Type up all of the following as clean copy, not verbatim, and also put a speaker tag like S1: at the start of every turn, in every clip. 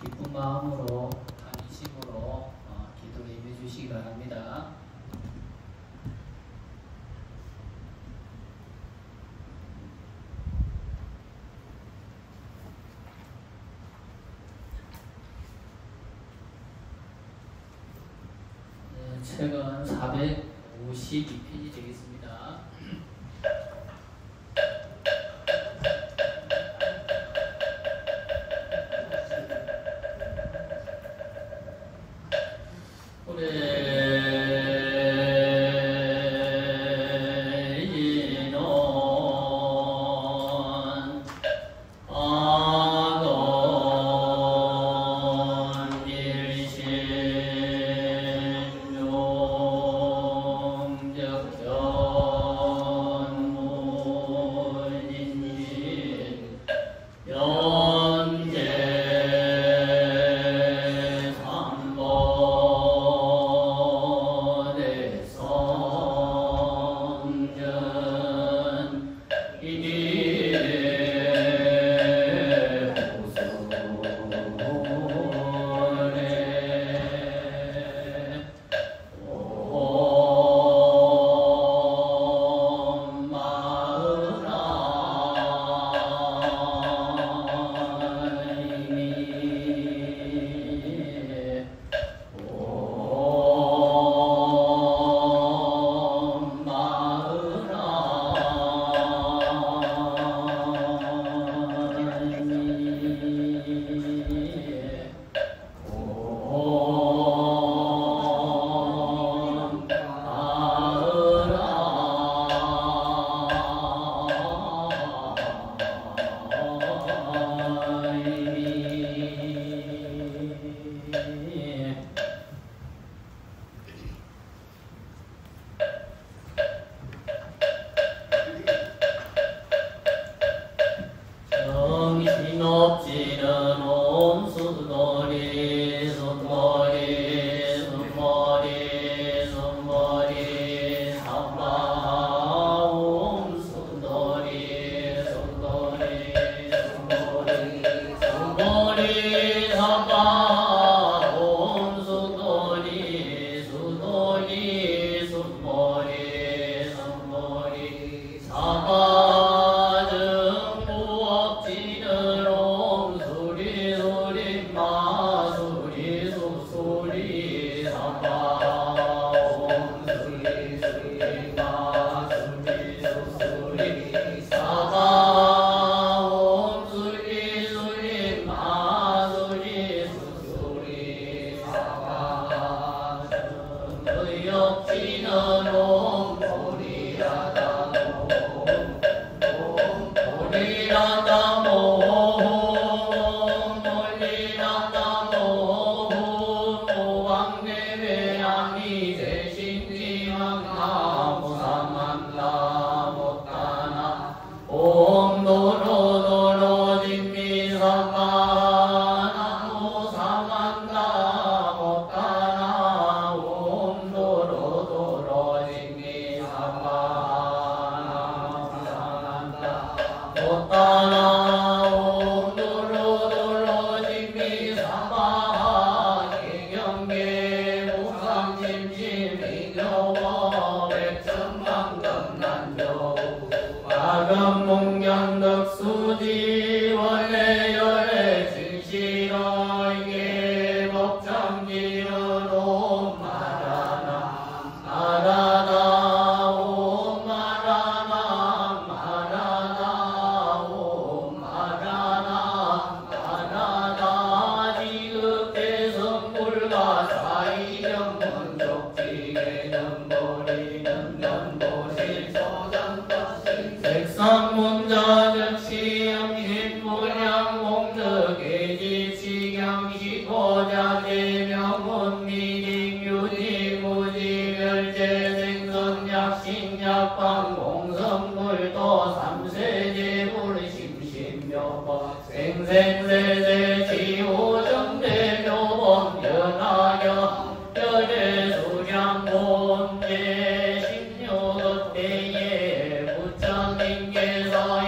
S1: 기쁜 마음으로 안심으로 기도에 임해 주시기 바랍니다. 책은 452페이지 되겠습니다.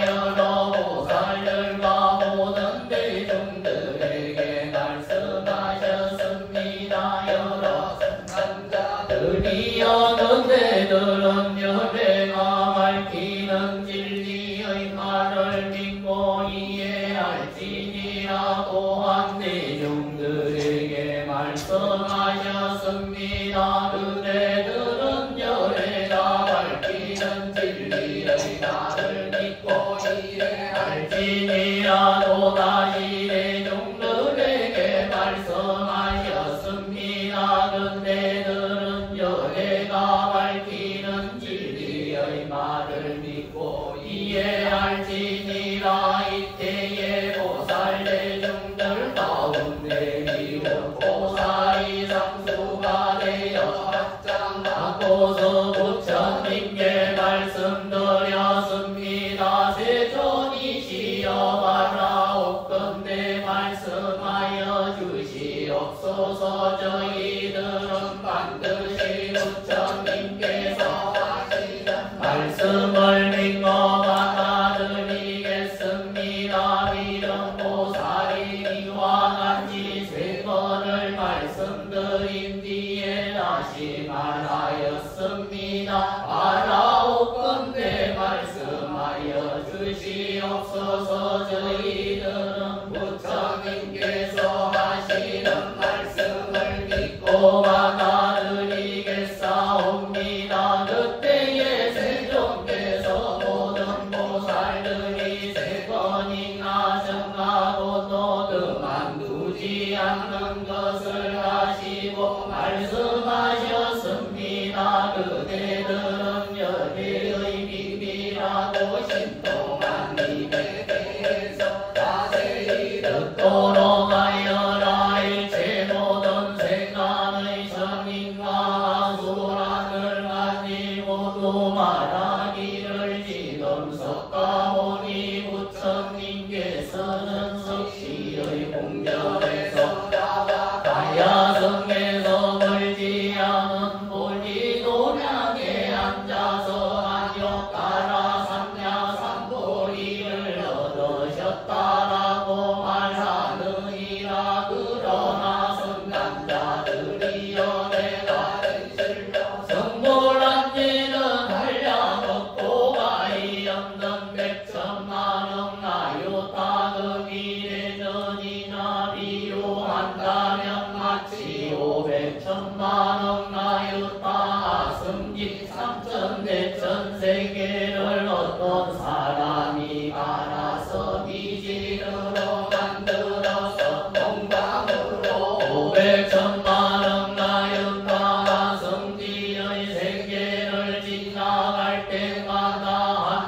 S2: 여러 보살들과 모든 대중들에게 날세
S1: 또한 대중들에게 말씀하셨습니다. 그대들은 열애가 밝히는 진리의 나를 믿고 이래할지니라. 또다시 대중들에게 말씀하셨습니다. 그대들은 열애가 밝히는 진리의 말을 믿고 이해할지니라. 이때에 보살 대중들 가운데 미륵 보살이 상수가 되어 합장하고서 부처님께 말씀드렸습니다. 세존이시여 바라옵건대 말씀하여 주시옵소서. 저희들은 반드시 부처님께서 하시는 말씀을 믿고 받아들이겠습니다. 미륵보살이 이와 같이 세 번을 말씀드린 뒤에 다시 말하였습니다. 바라옵건대 말씀하여 주시옵소서. 저희들은 부처님께서 하시는 말씀을 믿고 받아들이겠사옵니다. 그때에 세존께서 모든 보살들이 세 번이나 정하고 또 그만두지 않는 것을 하시고 말씀하셨습니다. 그대들은 열애의 비밀하고 신통한 입에 대해서 자세히 듣도록 하여라. 일체 모든 생각의 성인과 아수란을 가지고 또 말하기를 지금 석가모니 부처님께서는 석시의 공전에서 가야성에서 멀지 않은 보리도량에 앉아서 안욕가라 삼야삼보리를 얻으셨다라고 말하느니라. 그러나 성간자들이여 내가 성불한지는 한량 없고가 이 없는 백천만억 나요타금이 내전이나 비유한다면 마치 500천만억 나요타 승직 3천대천 세계를 어떤 사람이 갈아서 미진으로 만들어서 동방으로 500천만억 나요타 성지의 세계를 지나갈 때마다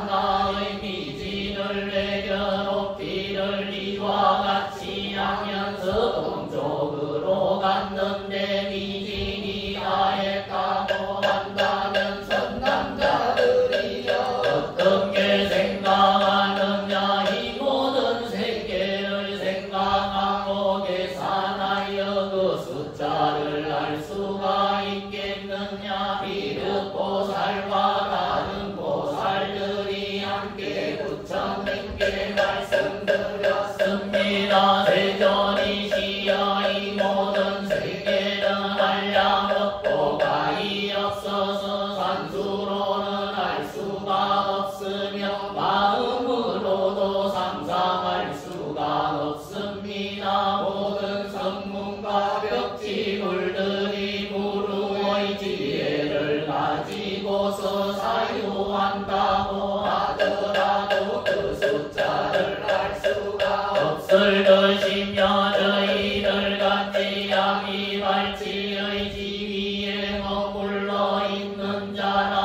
S1: 한나의 미진을 내려놓기를 이와 같이 하면서 동쪽으로 갔는데 미진이 가했다고 한다면 선남자들이여 어떻게 생각하느냐. 이 모든 세계를 생각하고 계산하여 그 숫자를 알 수가 있겠느냐. 미륵보살과 다른 보살들이 함께 부처님께 말씀드렸습니다. 세존이시여 이 모든 세계는 한량 없고 가히 없어서 산수로는 알 수가 없으며 마음으로도 상상할 수가 없습니다. 모든 성문과 벽지물들이 무루의 지혜를 가지고서 사유한다고 하더라도 그 숫자를 알 수가 없을 것이며 저희들 같이 양이 발치의 지위에 머물러 있는 자라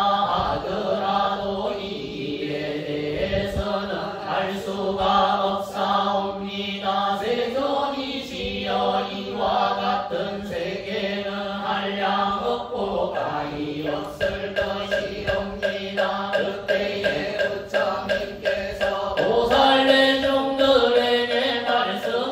S1: 하더라도 이 일에 대해서는 알 수가 없사옵니다. 세존이시여 이와 같은 세계는 한량 없고 가히 없을 것이옵니다. 그때에 부처님께서 보살 대중들에게 말씀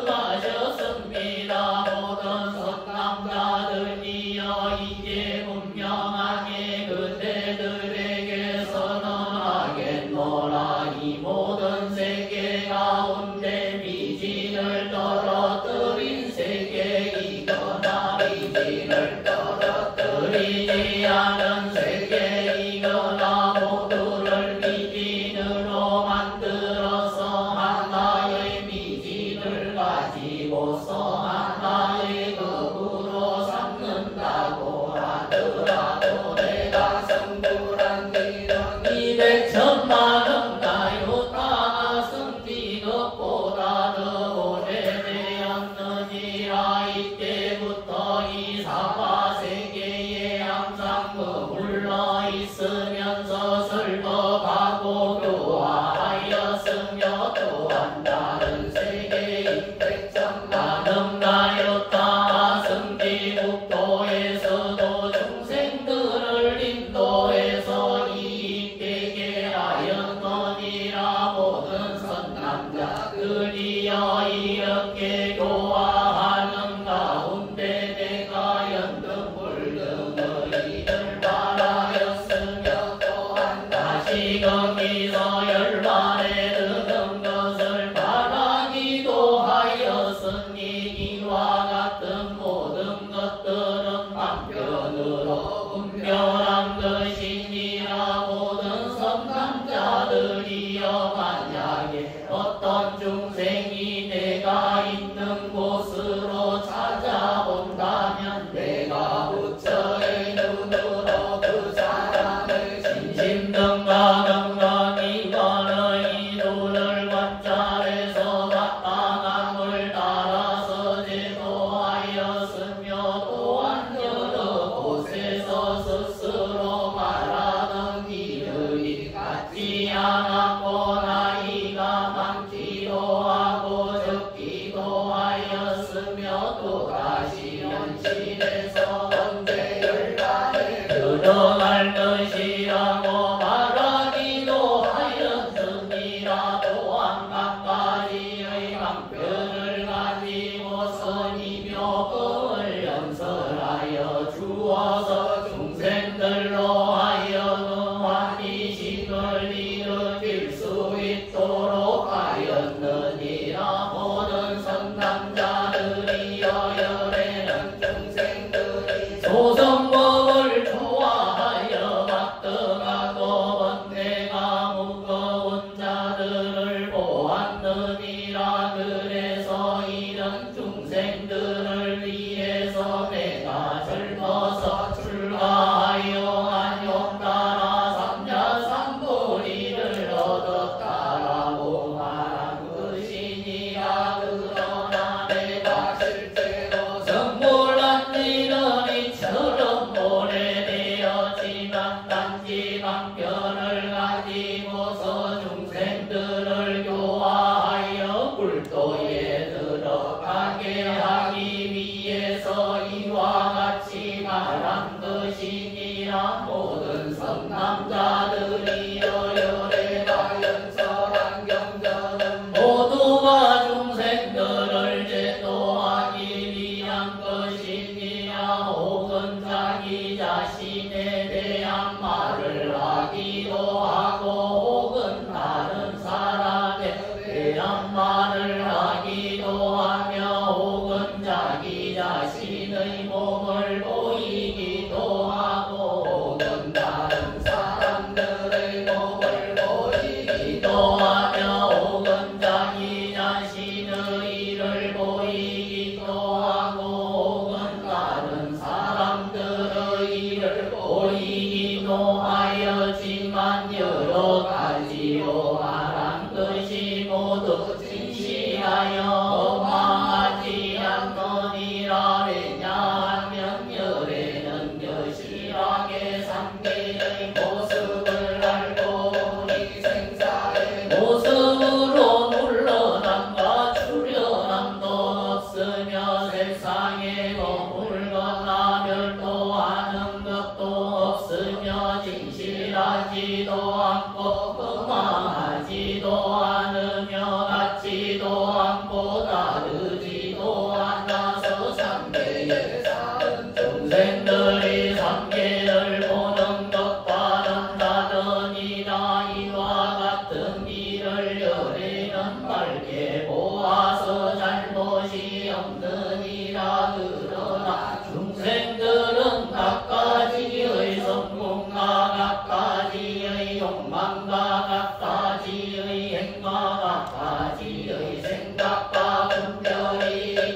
S1: 이로써 하나의 법으로 삼는다고 하더라도 내가 성불한 뒤는 200천만원 가요 다 성지 것보다 더 오래되었느니라. 이때부터 이 사바세계에 항상 머물러 있으면서 설법하고 교화하였으며 또한 다른 세계인 100천만원 가요타 성지국도에서도 중생들을 인도해서 이익되게 하였느니라. 모든 선남자들이여 이렇게 교화하는 가운데 내가 연등불등의 말하였으며 또한 다시 거기서 열반에 드는 것을 말하기도 하였으니 이와 같은 모든 것들은 방편으로 분별한 것이니라. 모든 선남자들이여 만약에 어떤 중생이 내가 있는 곳으로 찾아온다면 내가 부처의 눈으로 그 사람을 진심등과 건강이거늘 이 눈을 관찰해서 마땅함을 따라서 제도하였으며 또한 여러 곳에서 스스로 말하는 이들이 같지 않았고 나이가 많기도 하고 적기도 하였으며 또다시 현실에서 언제 열반에 들어갈 것이라고 말하기도 하였으니라. 또한 각가지의 방편을 가지고서 이묘법을 연설하여 주어서 중생들로 하여금 환희심을 일으킬 수 있도록 하였느니라. 모든 선남자들이여 열에는 중생들이 조성법을 좋아하여 막등하고 번뇌가 무거운 자들을 보았느니라. 그래서 이런 중생들을 위해서 내가 젊어서 출가하여 한용 따라 삼자삼보리를 얻었다라고 말한 것이니라. 그러나 내가 실제로 성불한 지는 이처럼 오래되었지만 단지 방편을 가지고서 중생들을 교화하여 불도에 들어가게 하기 위해서 이와 같이 말한 것이니라. 모든 선남자들이여 열애가 연설한 경전은 모두가 중생들을 제도하기 위한 것이니라. 혹은 자기 자신에 대한 말을 하기도 하고 혹은 다른 사람에 대한 말을 하기도 하며 혹은 자기 자신의 몸을 보이기도 하고 혹은 다른 사람들의 몸을 보이기도 하며 혹은 자기 자신의 일을 보이기도 하고 혹은 다른 사람들의 일을 보이기도 하였지만 여러 가지로 말한 것이 모두 진실하여 어마하지 않느니라. 왜냐하면 열에는 여실하게 삼계의 모습을 알고 우리 생사의 모습으로 물러남과 출현함도 없으며 세상에 머물거나 별도하는 것도 없으며 진실하지도 않고 범하지도 않으며 같지도 않고 다르지도 않아서 삼계에 사는 중생들이 삼계를 보는 것과는 다르니라. 이와 같은 일을 열에는 밝게 보아서 잘못이 없느니라. 그러나 중생들은 각가지의 성공과 각가지의 욕망과 각가지의 행과 각가지의 생각과 분별이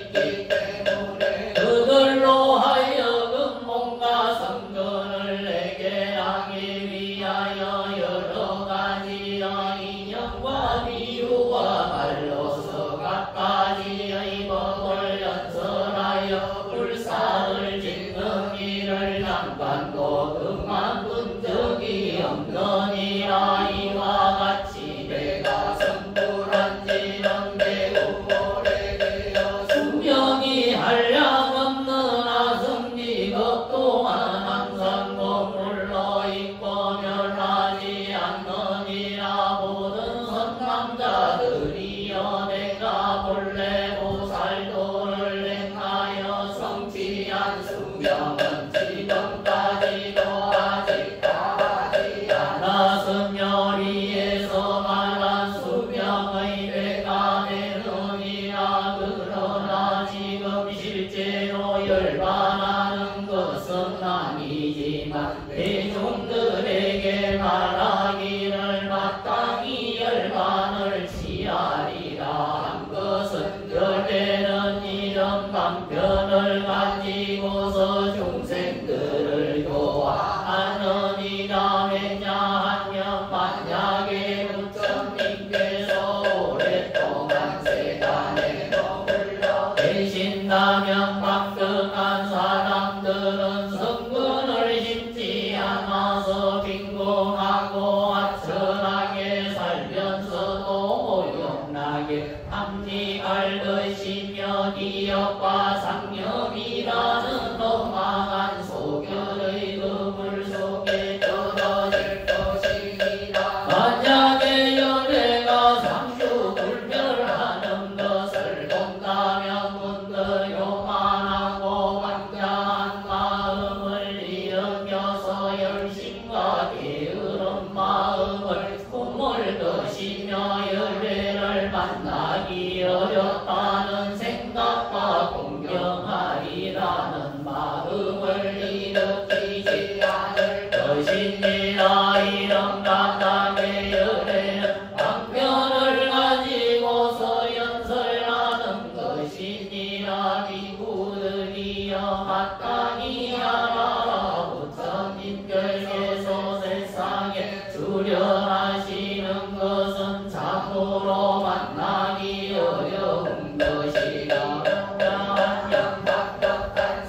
S1: 수명은 지금까지도 아직 다하지 않아 승열이에서 말한 수명의 배가 되느니라. 그러나 지금 실제로 열반하는 것은 아니지만 대중들에게 말하기를 마땅히 열반을 취하리라 한 것은 열대는 이런 방편을 가지고서 중생들을 교화하느니라. 왜냐하면 만약에 부처님께서 오랫동안 세간에 머물러 계신다면 막강한 사람들은 성근을 심지 않아서 빈궁하고 아천하게 살면서도 오용나게 합리할 것이며 기업과 상념이라는 엉망한 소견의 그물 속에 떨어질 것이니라. 만약에 연애가 상주불멸하는 것을 본다면 문득 요만하고 완전한 마음을 일으켜서 열심과 게으른 마음을 품을 것이며 열애를 만나기 어렵다는 생각과 공경하리라는 마음을 일으키지 않을 것이니라. 이런 까닭의 열애는 방편을 가지고서 연설하는 것이니라. 비구들이여 마땅히 알아라. 부처님께서 세상에 주려하시는 것은 참으로 만나기 어려운 것이라.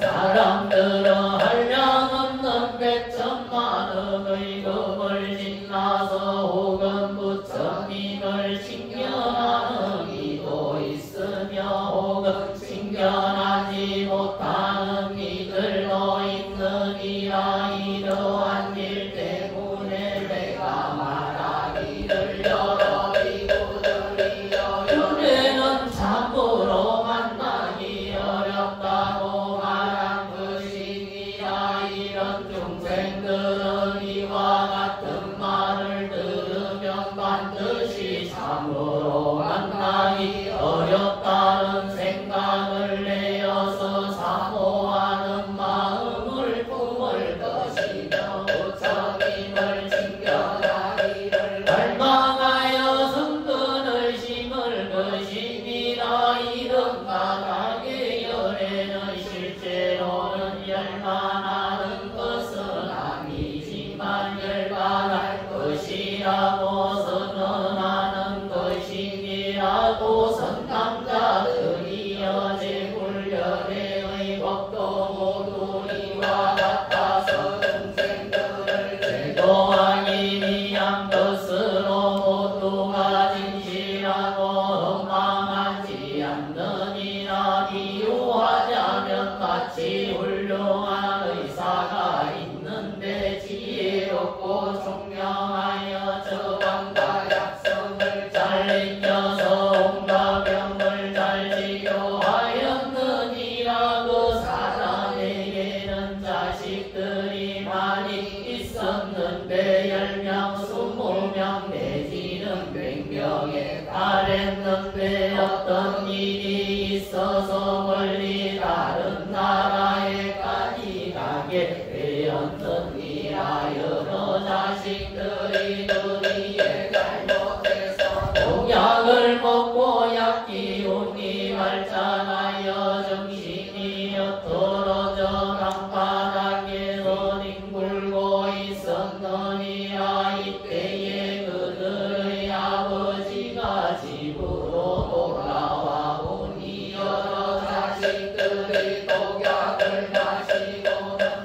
S1: 사람들은 한량없는 백천만억의 금을 지나서 혹은 부처님을 칭견하는 이도 있으며 혹은 칭견하지 못하는 이들도 있느니라. 이러한 일 때문에 내가 말하기를 여러 비구들이여 열애는 참으로 만나기 어렵다고 말한 것이니라. 이런 중생들은 이와 같은 말을 들으면 반드시 참으로 만나기 어렵다는 생각을 내어서 사모하는 마음을 품을 것이며 부처님을 칭견하기를 갈망하여 성근을 심을 것이니라. 이런 까닭의 열애는 실제로는 열반하는 것은 아니지만 열반할 것이라고 선언하는 것이니라고 선남자들이여 제불열애의 법도 모두 이와 같아서 중생들을 제도하기 위한 것으로 모두가 진실하고 엉망하지 않느니라. 비유하자면 마치 훌륭한 의사가 있는데 지혜롭고 총명하여 처방과 약성을 잘 익혀서 온갖 병을 잘 치료하였느니라. 그 사람에게는 자식들이 많이 있었는데 10명 20명 내지는 100명에 달했는데 어떤 일이 있어서 멀리 다른 나라에까지 가게 되었느니라. 여러 자식들이 그리에 잘못해서 독약을 먹고 약기운이 발작하여 정신이 엇떨어져 강바닥에서 뒹굴고 있었느니라. 이때에 그들의 아버지가 집으로 돌아와 보니 여러 자식들이 독약을 마시고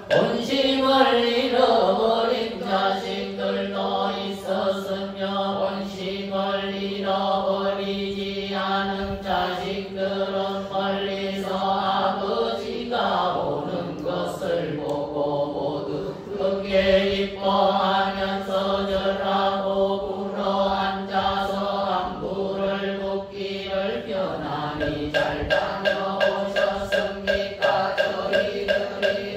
S1: 본심을 잃어버린 자식들도 있었으며 본심을 잃어버리지 않은 자식들은 멀리서 아버지가 오는 것을 보고 모두 크게 기뻐하면서 절하고 불어 앉아서 안부를 묻기를 편안히 잘 다녀오셨습니까? 저희들이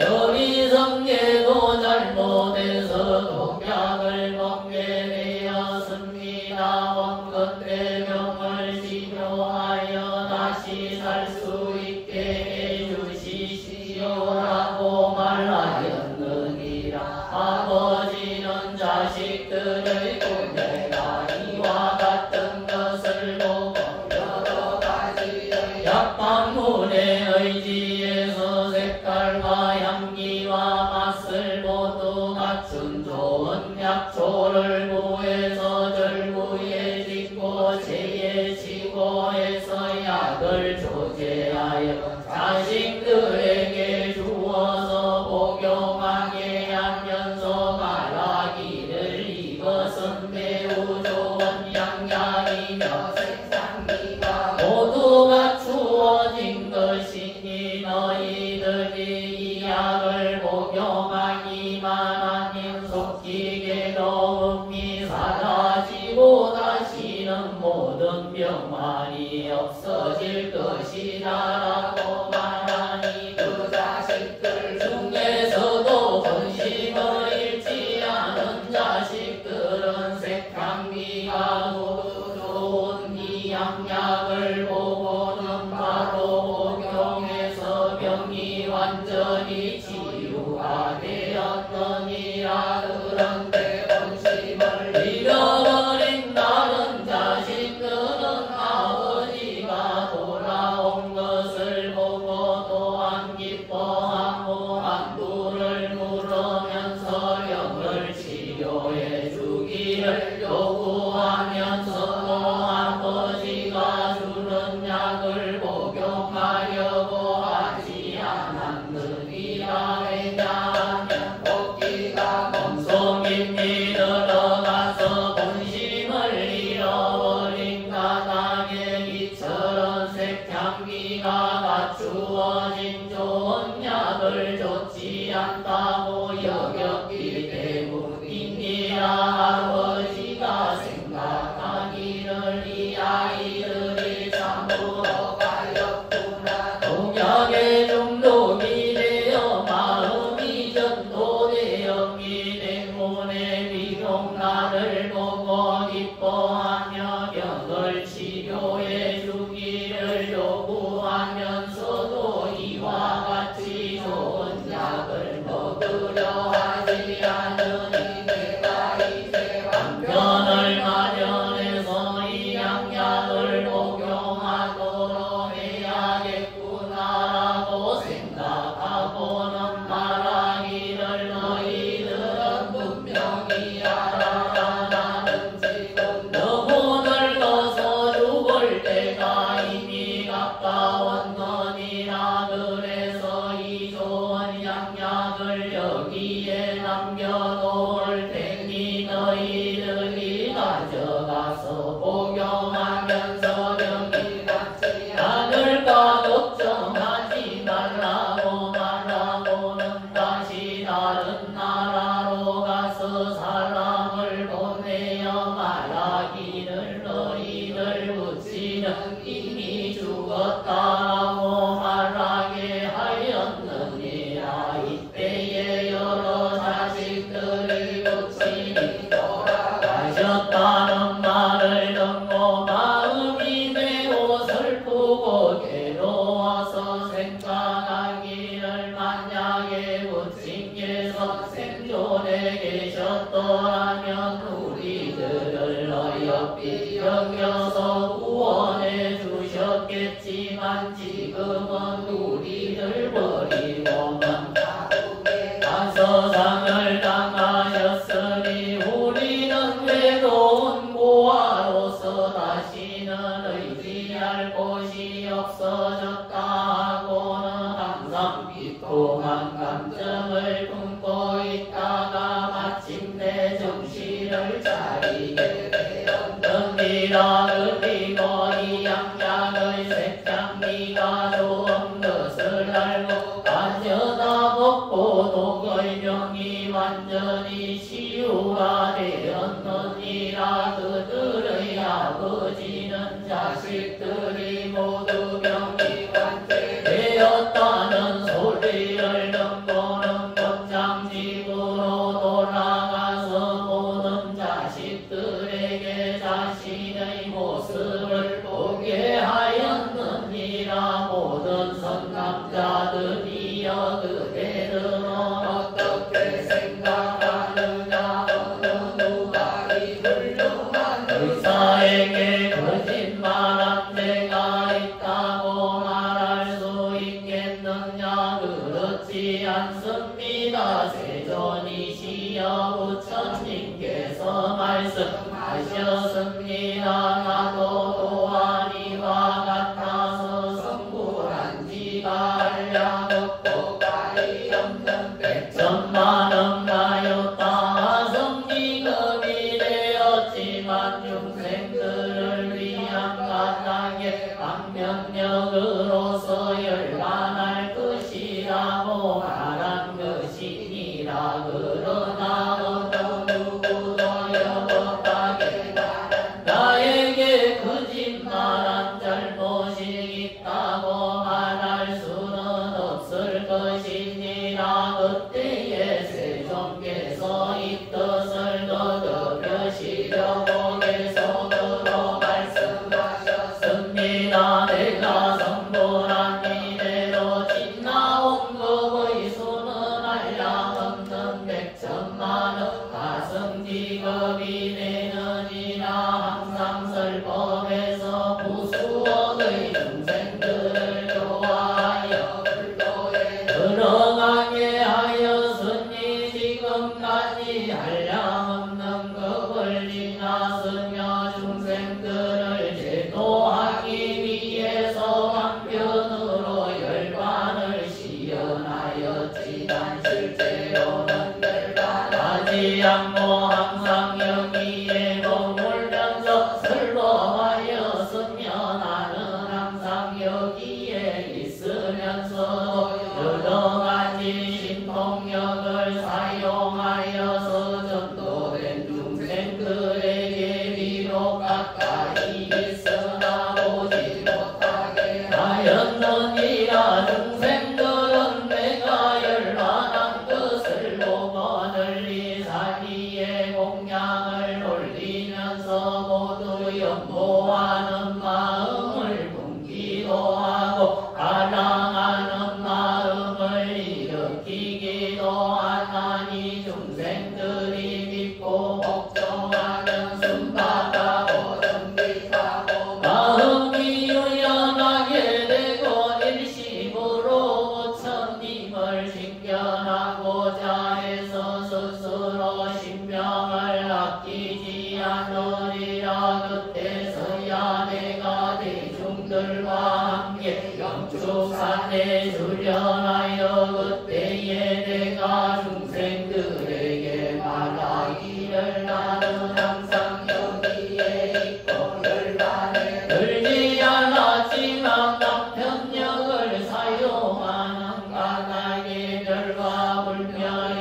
S1: 자식들에게 주어서 복용하게 하면서 말하기를 이것은 매우 좋은 양약이며 생산기가 모두 갖추어진 것이니 너희들이 이 약을 복용하기만 하면 속히게 더욱이 사라지고 다시는 모든 병만이 없어질 것이다라고 말하니 그 자식들 중에서도 본심을 잃지 않은 자식들은 색향기가 모두 좋은 이 양약을 보고는 바로 복용해서 병이 완전히 치유가 되었느니라. 그런데 본심을 잃어버린 다른 자식들은 아버지가 돌아온 것을 보고 또한 기뻐하고 안부를 물으면서 병을 치료해 주기를 요구하면서 또 아버지가 주는 약을 복용하려고 하지 않았느니라. 왜냐하면 복기가 몸속이 들어가서 본심을 잃어버린 가닥에 이처럼 색향기가 갖추어진 좋은 약을 좋지 않다고 여겼기 때문이니라. 아버지가 생각하기를 이 아이들이 참으로 가엾구나. 독약에 중독이 되어 마음이 전도되었기 때문에 비록 나를 보고 기뻐하며 병을 치료해 주기를 요구하면서도 이와 같이 좋은 약을 먹으려 하지 않으니 내가 이제 방편을 마련해서 이 양약을 복용하도록 해야겠구나라고 생각하고는 말하기를 너희들은 분명히 알아라. 나는 지금 너무 늙어서 죽을 때가 이미 가까웠느니라. 그래서 이 좋은 양약을 여기에 남겨놓을 테니 너희들이 가져가서 복용하면서 병이 낫지 않을까 걱정하지 말라고 말하고는 다시 다른 나라로 가서 사람을 보내어 말하기를 너희들 부친은 이미 죽었다고 말하게 하였느니라. 이때에 여러 자식들이 부친이 돌아가셨다는 말을 듣고 마음이 매우 슬프고 괴로워서 생각하기를 만약에 부친께서 생존에 계셨더라면 우리들을 어여삐 여겨서 구원해 주셨겠지만 지금은 우리를 버리고는 가서 상을 당하셨으니 우리는 외로운 고아로서 다시는 의지할 곳이 없어졌다 하고는 항상 비통한 감정을 품고 있다가 마침내 정신을 차리게 되었느니라. 그리고 이 양약의 색향기가 좋은 것을 알고 가져다 먹고 독의 병이 완전히 치유가 되었느니라. 그들의 아버지는 자식들이 모두 병이 완쾌되었다는 소리를 듣고는 곧장 집으로 돌아가서 모든 자식들에게 자신의 모습을 보게 하였느니라. 모든 선남자들이여 그대들은 어떻게 생각하느냐. 어느 누가 이 훌륭한 의사에게 거짓말한 데가 있다고 말할 수 있겠느냐. 그렇지 않습니다. 세존이시여 부처님께서 말씀하셨습니다. 나도 또한 이와 같아서 성불한 지가 알량 없고 가리 없는 백천만원 가였다 성지급이 되었지만 중생들을 위한 가장의 방면력으로서 열반할 것이라고 말한 것이니라. 그러나 어느 누구도 여법하게 나에게 거짓말한 잘못이 있다고 말할 수는 없을 것이니라. 그때에 세종께서 이 뜻을 거듭하시려고 계속으로 말씀하셨습니다. 내가 선본한 이대로 진나온 법의 수는 알량 없는 백천만원 가성지급이 되느니라. 항상 설법에서 부수억의 중생들을 교화하여 불도에 들어가게 하였으니 지금까지 한량 없는 법을 지났으며 중생들을 제도하기 위해서 한편으로 열반을 시연하였지만 실제로는 열반하지 않고 항상 여기에 머물면서 설법하였으며 나는 항상 여기에 있으면서 여러 가지 신통력을 사용하여서 전도된 중생들에게 비록 가까이 있으나 보지 못하게 하였느니라. 중생들은 내가 열반한 것을 보고 널리 자기의 공양을 올리면서 모두 연보하는 마음을 품기도 하고 가랑하는 마음을 일으키기도 하나니 중생들이 믿고 복종하는 순박하고 정직하고 마음이 유연하게 되고 일심으로 부처님을 신견하고자 해서 스스로 신명을 아끼지 않으리라. 그때서야 내가 대중들과 함께 영축산에 수련하여 그때에 내가 중생들에게 말하기를 나는 항상 여기에 있고 열반에 들지 않았지만 남편력을 사용하는 가나의 별과 불멸이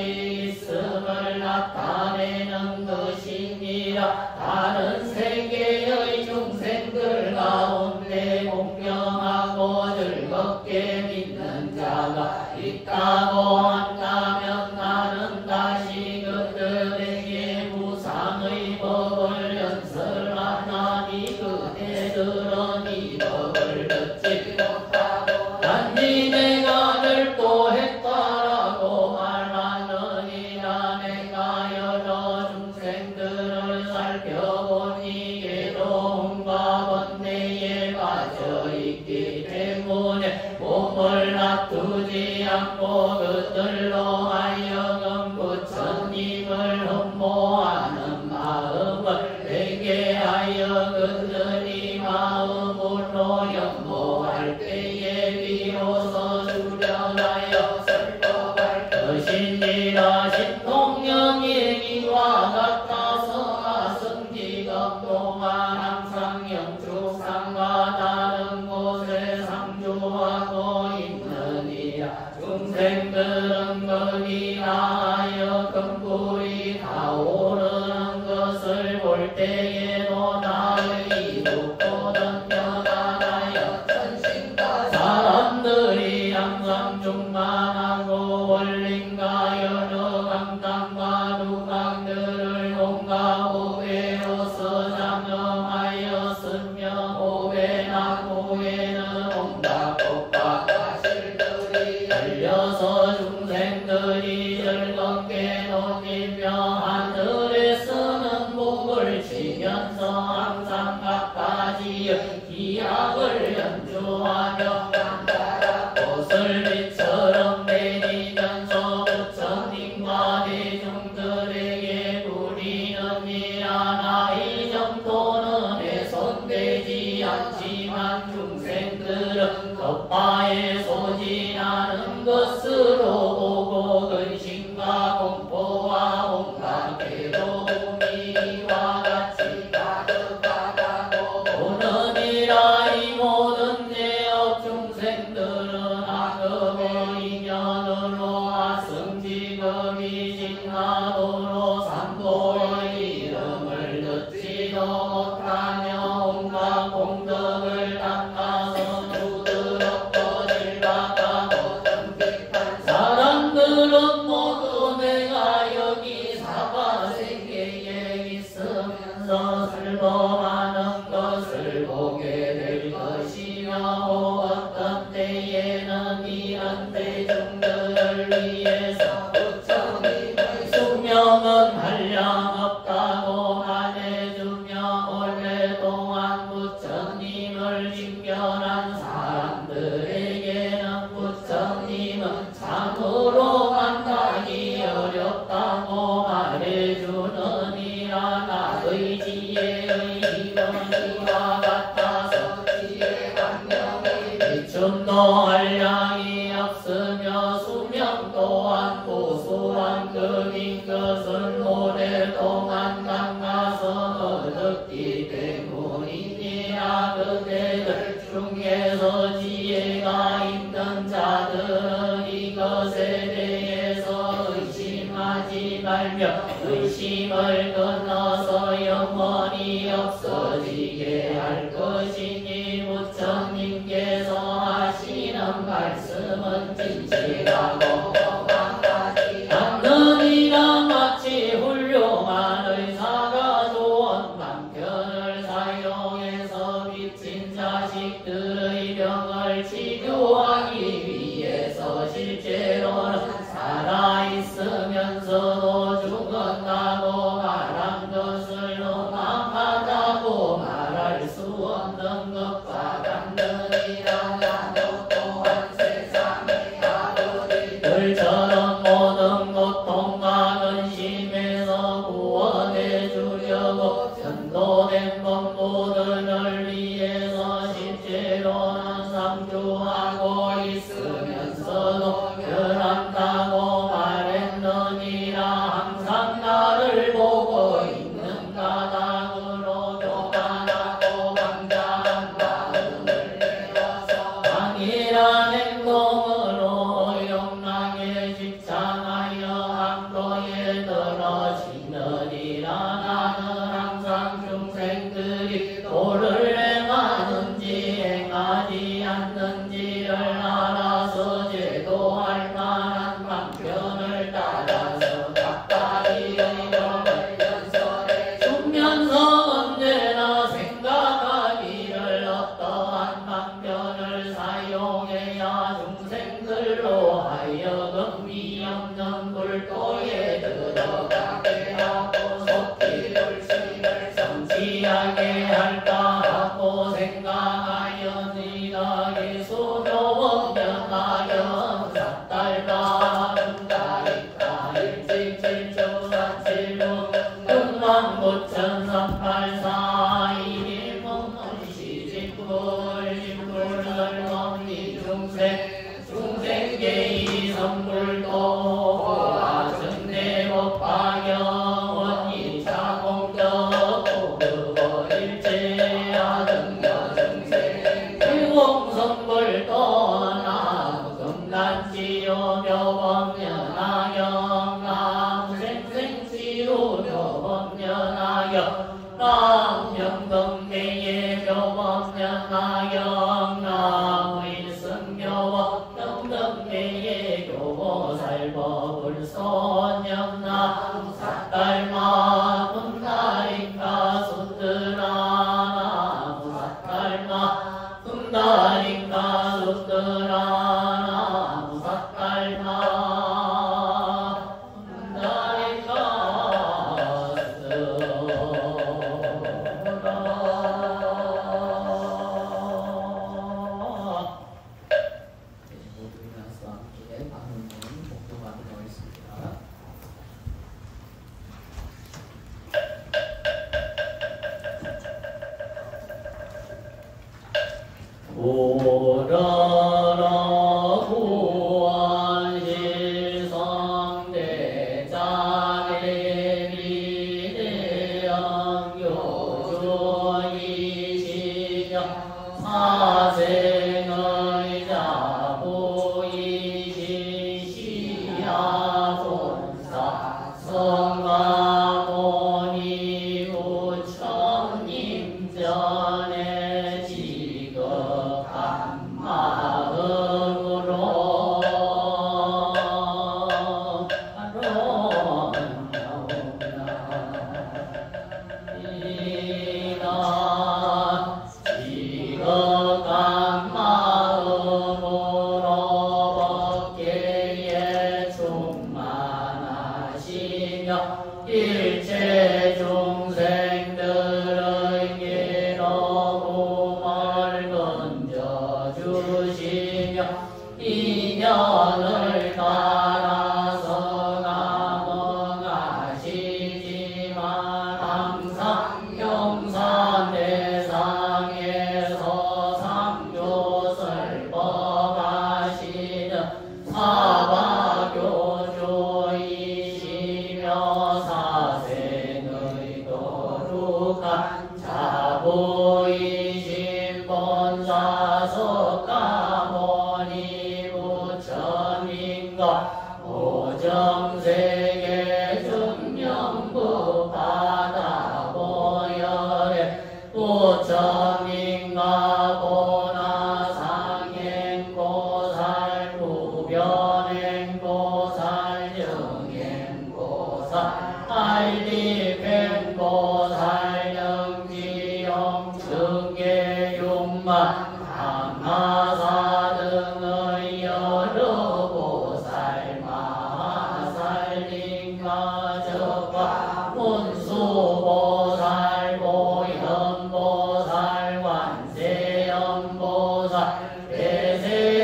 S1: 있음을 나타내는 것이니라. 다른 세계의 중생들 가운데 공경하고 즐겁게 믿는 자가 있다고 한다면 나는 다시 그들에게 무상의 법을 연설하나니 그대들은 이 법을 듣지 못하고 단지 내가 별도했다라고 말하느니라. 내가 여러 중생들을 살펴보니 괴로움과 번뇌에 빠져있기 때문에 몸을 놔두지 않고 그들로 하여금 부처님을 흠모하는 마음을 내게 하여 그들이 마음으로 연모할 때에 비로소 수련하여 설법할 것이니라. 신통령이 이와 같아서 가성지급 동안 항상 영축상과 다른 곳에 상주하고 있느니라. 중생들은 거기나 하여금 불이 타오르는 것을 볼 때에도 나의 이웃보던 편안하여 천신과 사람들이 항상 충만하고 원림과 여러 강당과 누강들을 온갖 오해로서 장엄하였으며 오해나 오해는 온갖 법과 가실들이 달려서 중생들이 즐겁게 노니며 하늘에서는 목을 치면서 항상 각가지의 기악을 연주하며 간다라 꽃을빛처럼 내리면서 부처님과 대중들에게 부리느니라. 나의 정토는 훼손되지 않지만 중생들은 덕파에 소진하 많은 것으로 보고 근심과 공포와 온갖 괴로움이와 같이 가득하다고 보느니라. 이 모든 죄업 중생들은 악업의 인연으로 하승지급이 진화도로 삼도의 이름을 듣지도 못하며 온갖 공덕을 닦아서 누드럽고 질박하고 정직한 사람들은 모두 내가 여기 사바세계에 있으면서 슬퍼하는 것을 보게 될 것이며 어떤 때에는 이런 대중들을 위해서 부처님의 수명은 한량없다고 말해주며 오랫동안 부처님을 징견한 사람들에게는 부처님은 참으로 만나기 어렵다고 말해주느니라. 나의 지혜의 힘은 이와 같아서 지혜 강령이 비춤도 한량이 없으며 수명 또한 고소한 급인 것은 오랫동안 만나서 얻었기 때문이니라. 그대들 중에서 지혜가 있는 자들은 이것에 대해서 의심하지 말며 의심을 끊어서 영원히 없어지게 할 것이니 부처님께서 하시는 말씀은 진실하고 험하지 않느니라. 마치 훌륭한 의사가 좋은 방편을 사용해서 빚진 자식들의 병을 치료하기 위해서 실제로는 살아있으면서도 죽었다고 말한 것을 농담하다고 말할 수 없는 것과 같느니라. 나도 또한 세상의 아버지들처럼 모든 고통과 근심에서 구원해 주려고 전도된 법모들을 위해서 실제로는 상주하고 있으면서도 변한다고 말했느니라. 항상 나를 보고 있는 까닭으로 교만하고 방자한 마음을 내어서 강인한 행동으로 욕망에 집착하여 함도에 떨어지느니라. 나는 항상 중생들이 도를 행하는지 행하지 않는지를 알아서 제도할 만한 방편을 따라서 각가지의 법을 연설해 주면서 언제나 생각하기를 어떠한 방편을 사용해야 중생들로 하여금 위없는 불도에 들어가게 하고 속히 불신을 성취하게 할까 하고 생각하여 네가 예수로 변하여 삭달과 금다리까 일직칠조사칠로 금왕구천삼팔사 이일문문 시집불 집불을 먹니 중생계의 선불도 화증대법화경 원이차공적 고르버일체하등 여중생 일공선불도 금난지요 묘법면하경 남생생지로 묘법면하경 남명등대의 묘법면하경 남일승묘법 명등대의 교보살법을 소념남 삿달마 금다리카 숫드라 나무 삿달마 금다리카 숫드라 나무 삿달마 금다리카 숫드라. 모두 일어나서 함께 방문문 복도하도록 하겠습니다. 선을 따라서 감응하시지만 항상 경산대상에서 상조설 법하시는 사바교조이시며 사생의 거룩한 자보이신 본사석가모니 부처님과 오정세계 중명부 바다보열에 부처님과 보나상행보살 부변행보살 영행보살 알리행보살 영지용 증계용만 강하사 등의 여러 보살 마살 링가적과 문수보살 보현보살 관세음보살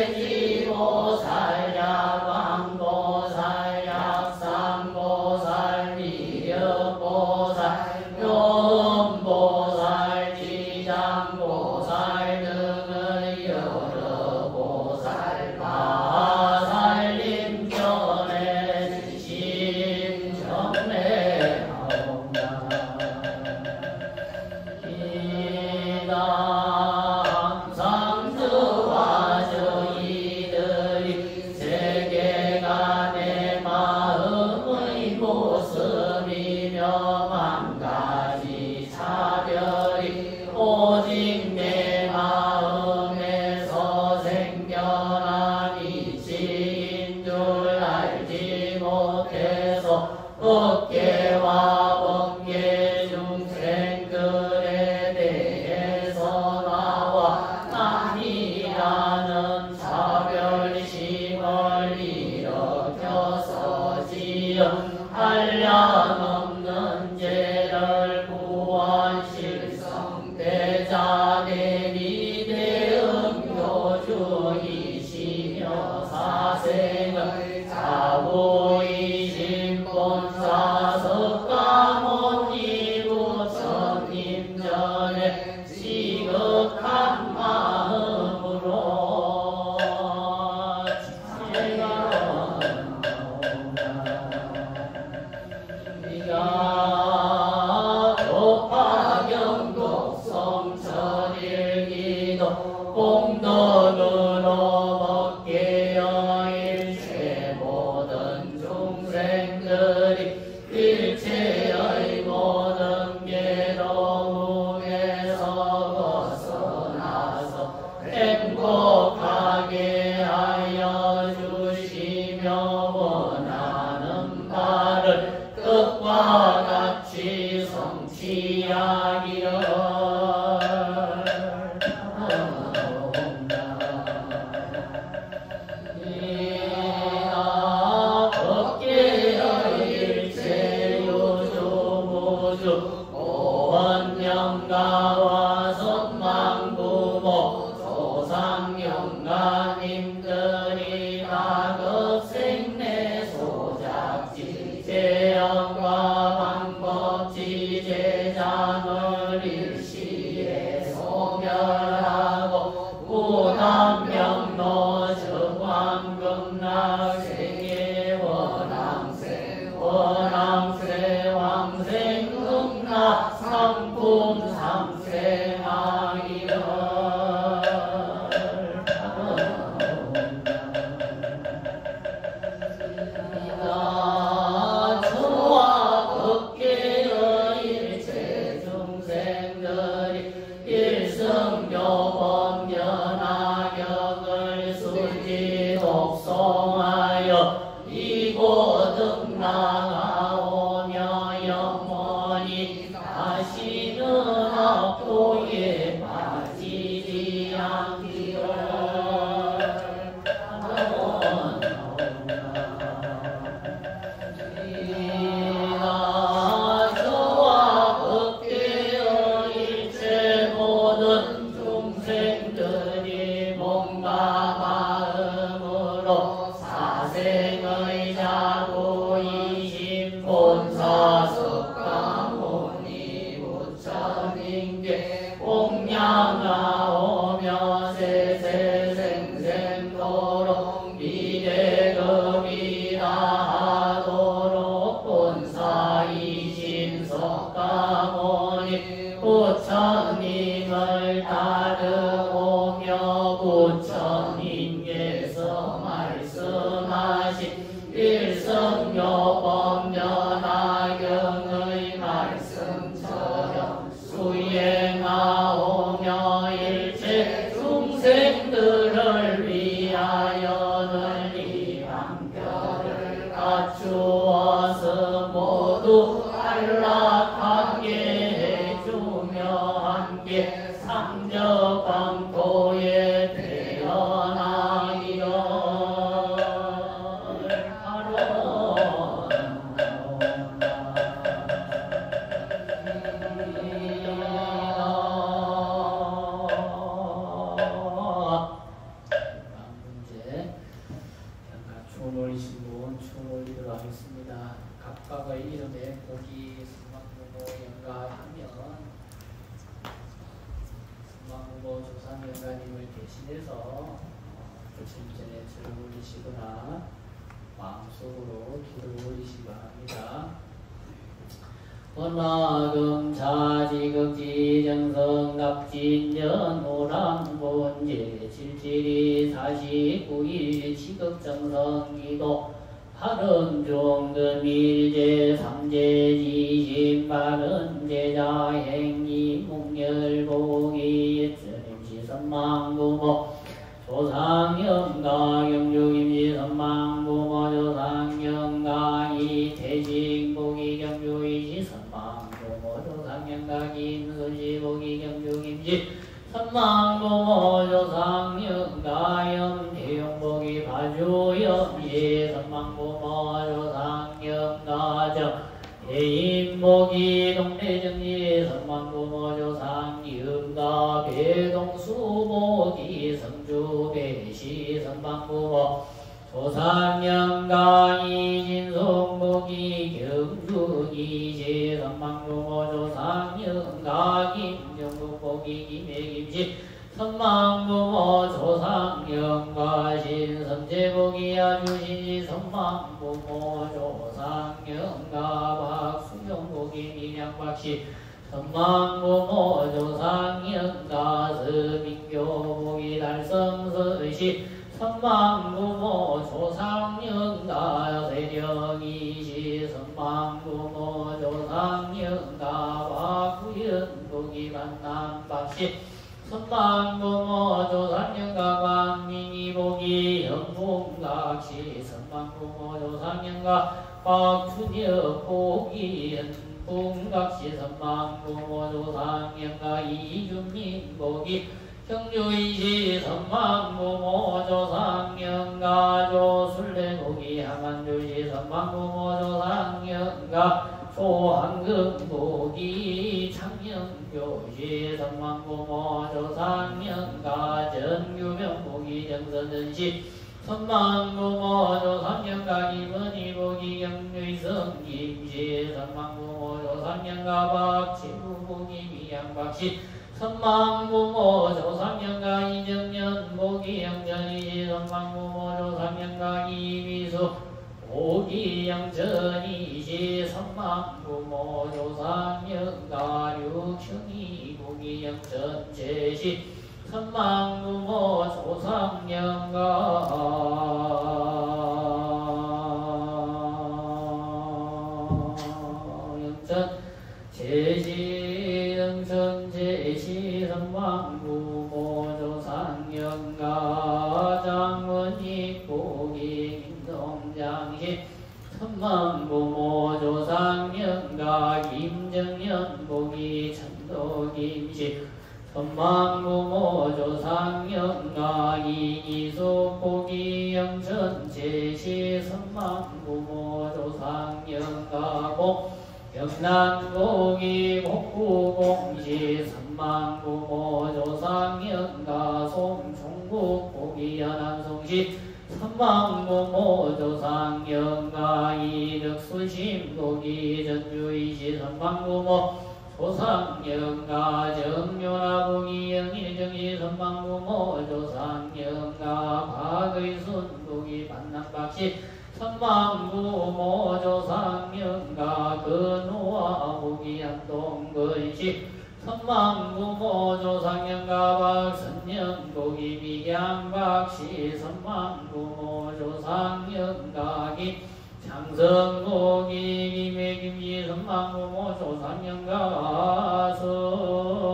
S1: 대세지보살 야광보살 약상보살 미륵보살 요음보살 지장보살 등의 여러 보살 마살 림전에 심정례하옵나. 이당 상주와 저희들이 세계간의 마음의 모습이며 만 가지 차별이 오직 내 마음에서 생겨난 이치인 줄 알지 못해서 법계와 법계 중생들에 대해서 나와 남이라는 차별심을 일으켜서 지은 한량없는 죄를 구원 실성 대자 대비 대응교주이시며 사생의 자부이신 본사석가모니 부처님 전에 시극한 마음으로 네가 도파경국 성천일기도 공덕으로 법계여 일체 모든 중생들이 일체의 모든 괴로움에서 벗어나서 행복하게 하여 주시며 원하는 바를 뜻과 같이 성취하기를 이나 법계의 일체 유주무주 오원영가와 선망부모 조상영가님들이 다급생내 소작지 재영과 방법지 제장을 일시에 소멸하고 부담명로 정황극락생의 원앙생 원앙생 왕생극락 상품 상생하기를 저와 법계의 일체 중생들이 일승교범 연하격을 수지 독송하여 생의 자고이심 본사석가모니 부처님께 공양하오며 세세생생토록 미래금이다 하도록 본사이신 석가모니 부처님을 따르오며 부처님께서 말씀하신 일성요법면화경의 말씀처럼 수행하오며 일체 중생들을 위하여 널리 방편을 갖추어서 모두 안락하게 해주며 함께 상저방토에 태어나기를
S2: 각각의 이름에 고기 승망부모 연가하면 승망부모 조상 연가님을 대신해서 부처님 전에 절을 올리시거나 마음속으로 기도를 올리시기 바랍니다. 원화금 자지극지 정성 납진전 오랑본제 질질이 49일 지극정성기도 하른 종근 밀제 삼제지심 바른 제자 행위 묵열보기 전임시 선망부모 조상영가 경주임시 선망부모 조상영가 이태식보기 경주임시 선망부모 조상영가 김순시보기 경주임시 선망부모 조상영가 염태용보기 바주염시 선망부모 조상영가정 대인보기 동대정리 선망부모 조상영가 배동수보기 성주배시 선망부모 조상영가 이진송보기 경주기시 선망부모 조상영가 김정국보기 김해김시 선망부모 조상영가 신선제보기 아주신시 선망부모 조상영가 박수영보기 밀양박시 선망부모 조상영가 서민교보기 달성서시 선망부모 조상영가 세령이시 선망부모 조상영가 박구연보기 만남박시 선망부모 조상영가 광민이보기 영봉각시 선망부모 조상영가 박춘혁보기 연봉각시 선망부모 조상영가 이준민보기 경주이시 선망부모 조상영가 조술래보기 항안주시 선망부모 조상영가 조항금보기 창녕교시 선망부모 조상영가 전규명보기 정선전시 선망부모 조상영가 김은희보기 경주이성김시 선망부모 조상영가 박치부보기 미양박시 선망부모 조상영가 이정년보기 영전이시 선망부모 조상영가 이미수 보기 영전이시 선망부모 조상영가 류청이 보기 영전제시 선망부모 조상영가 영전제시 영전제시 선망부모 조상영가 장원이 보기 김동장시 선망부모 조상영가 김정연보기 천도김시 선망부모 조상영가 이기숙보기 영천제시 선망부모 조상영가 경남보기 복구공시 선망부모 조상영가 송충국보기 연안송시
S1: 선망부모 조상영가 이득수심복이 전주이시 선망부모 조상영가 정묘나복이 영일정시 선망부모 조상영가 박의순복이 반남박시 선망부모 조상영가 근호화복이 안동근시 선망부모 조상영가 박선영복이 미양박시 선망부모 조상영가 장성복이 김해김시 선망부모 조상영가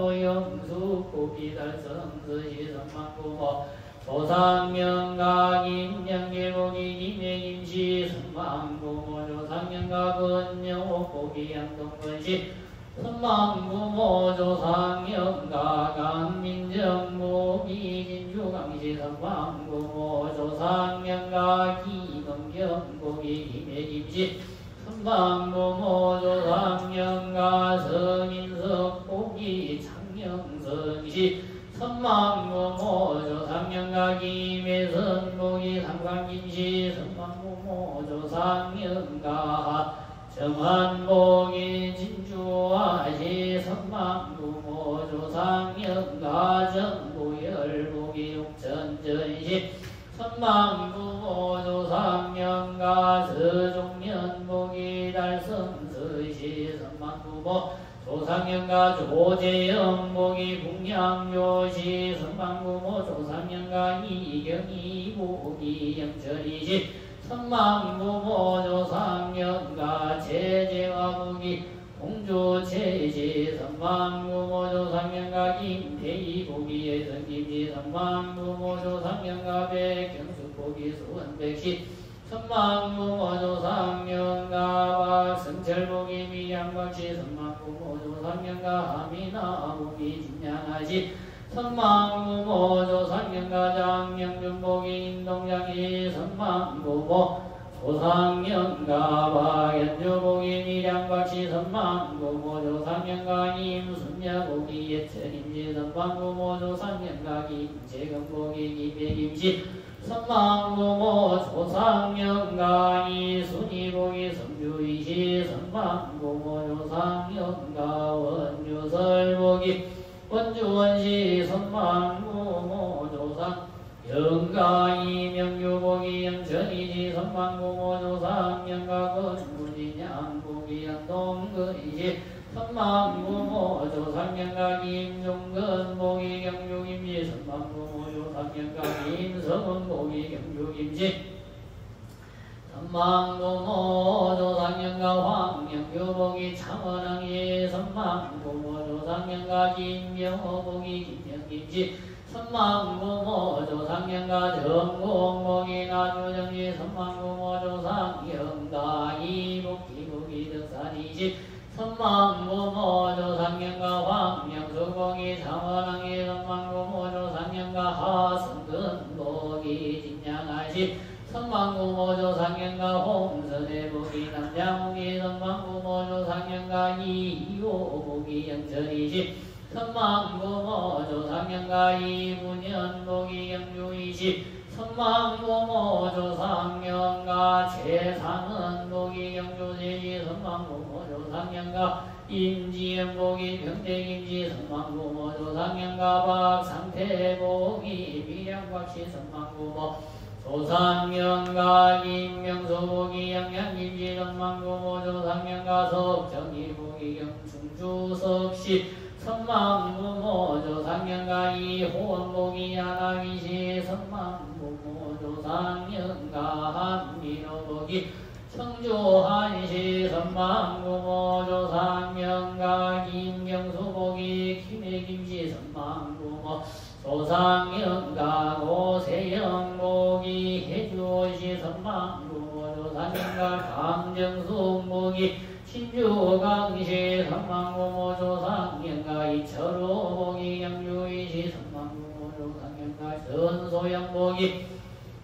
S1: 서영숙복이 달성서시 선망부모 조상영가 김영길복이 김해김시 선망부모 조상영가 근영옥복이 안동근시 선망부모 조상영가 강민정복이 진주강시 선망부모 조상영가 기금경복이 김해김시 선망부모 조상영가 성인석복이 창녕성시 선망부모 조상영가 김해선복이 삼강김시 선망부모 조상영가 정한복이 진주화시 선망부모 조상영가 정보열복이 육천전시 선망부모 조상영가 서종년복이 달성서시 선망부모 조상영가 조재영복이 북양요시 선망부모 조상영가 이경이복이 영천이시 선망부모 조상영가 제재화복이 공주체시 선망부모 조상영가 김태희복이 예성김시 선망부모 조상영가 백경숙복이 수원백시 선망부모 조상영가 박승철복이 미양박시 선망부모 조상영가 하미나복이 진양하시 선망부모 조상영가 장영준복이 인동장이 선망부모 조상영가 박연주복이 밀양박시 선망부모 조상영가 임순야복이 예천임시 선망부모 조상영가 김재경복이 김해김시 선망부모 조상영가 이순이복이 성주이시 선망부모 조상영가 원유설복이 원주원시 선망부모 조상영가 이명유복이 영천이시 선망부모 조상영가 건군이양복이 안동근이시 선망부모 조상영가 김종근복이 경주김시 선망부모 조상영가 김성은복이 경주김시 선망부모 조상영가 황영규복이 창원항이 선망부모 조상영가 김명호복이 김영김시 선망부모 조상영가 정공복이 나주정시 선망부모 조상영가 이복기복이 덕산이시 선망부모 조상영가 황명수복이 창원항이 선망부모 조상영가 하성근복이 진양하시 선망부모 조상영가 홍선해복이 남양복이 선망부모 조상영가 이호복이 영천이시 선망부모 조상영가 이분연복이 영주이시 선망부모 조상영가 최상은복이 영주제시 선망부모 조상영가 임지연복이 평택임시 선망부모 조상영가 박상태복이 밀양박시 선망부모 조상영가 김명소복이 영양김시 선망부모 조상영가 석정이복이 경충주석시 선망부모 조상영가 이호원복이 야나기시 선망부모 조상영가 한민호복이 청주한시 선망부모 조상영가 김경수복이 김해김시 선망부모 조상영가 고세영복이 해주시 선망부모 조상영가 강정숙복이 신주강시 선망부모 조상영가 이철호복이 영주이시 선망부모 조상영가 전소영복이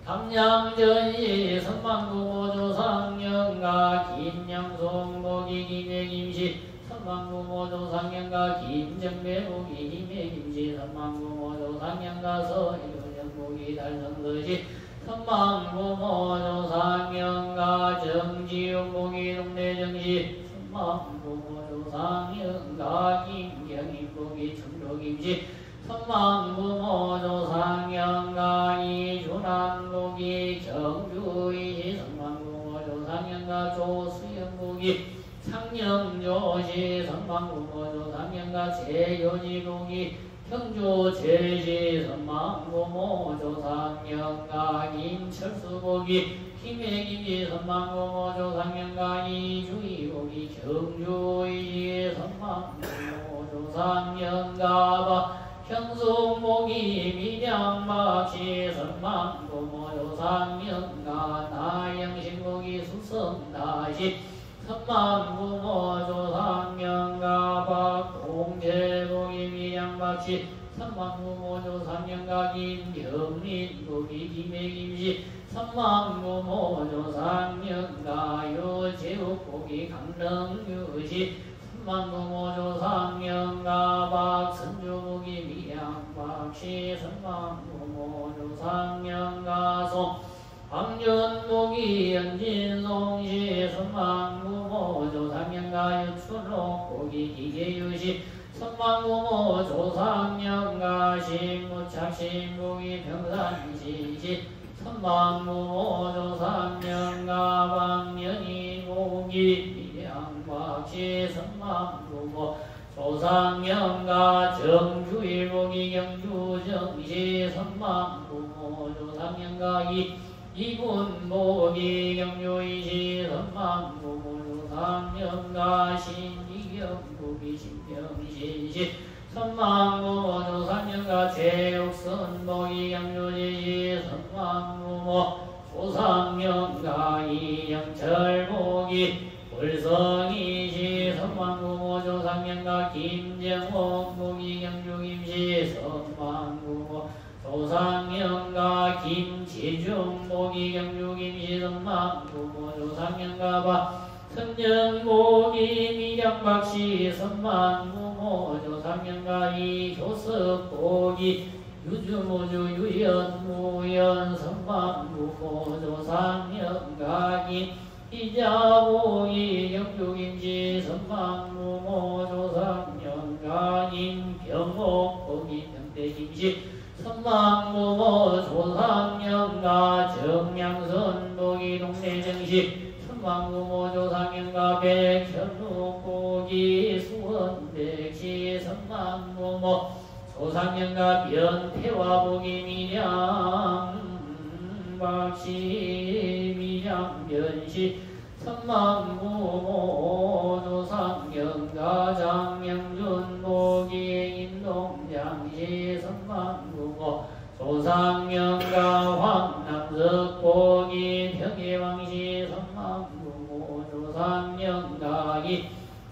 S1: 감량전시 선망부모 조상영가 김영송복이 김해김시 선망부모 조상영가 김정배복이 김해김시 선망부모 조상영가 서유정복이 달성서시 선망부모 조상영가 정지용복이 동대정시 선망부모 조상영가 김경인복이 청도김시 선망부모 조상영가 이준환복이 경주이시 선망부모 조상영가 조수영복이 창녕조시 선망부모 조상영가 제요지복이 경주 제시 선망부모 조상영가 김철수복이 김해김지 선망부모 조상영가 이주희복이 경주이시 선망부모 조상영가 형수복이 밀양박시 선망부모 조상영가 나영신복이 수성다시 선망부모 조상영가 박동재복이 밀양박시 선망부모 조상영가 김경민복이 김해김시 선망부모 조상영가 유재욱복이 강릉유시 선망부모 조상영가 박선주복이 밀양박시 선망부모 조상영가 송 황준복이 연진송시 선망부모 조상영가 유춘록복이 기계유시 선망부모 조상영가 신무착신복이 평산시시 선망부모 조상영가 박년이복이 밀양박시 선망부모 조상영가 정주일복이 경주정시 선망부모 조상영가 이군복이 경주이시 선망부모 조상영가 신이경복이 신병시시 선망부모 조상영가 제옥선복이 경주지시 선망부모 조상영가 이영철복이 불성이시 선망부모 조상영가 김정옥복이 경주김시 선망부모 조상영가 김치중복이 경주김시 선망부모 조상영가 선정복이 밀양박시 선망부모 조상영가 이효석복이 유주무주 유연무연 선망부모 조상영가 이자복이 경주김시 선망부모 조상영가 임병옥복이 평대김시 선망부모 조상영가 정량선복이 동대정시 선망부모 조상영가 백현옥복이 수원백시 선망부모 조상영가 변태화복이 밀양박시 밀양변시 선망부모 조상영가 장명준복이 인동장시 선망부모 조상영가 황남석복이 평해왕시 선망부모 조상영가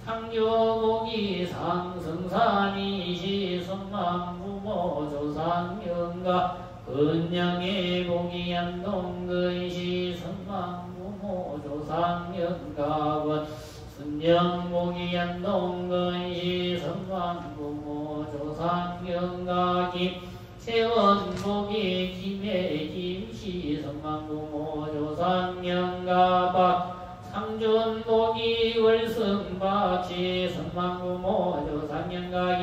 S1: 상주복이 상승산이시 선망부모 조상영가 근영의 복이 안동근시 선망부모 조상영가 순영복이 안동근시 선망부모 조상영가 김세원복이 김해김시 선망부모 조상영가 상준복이 월승박시 선망부모 조상영가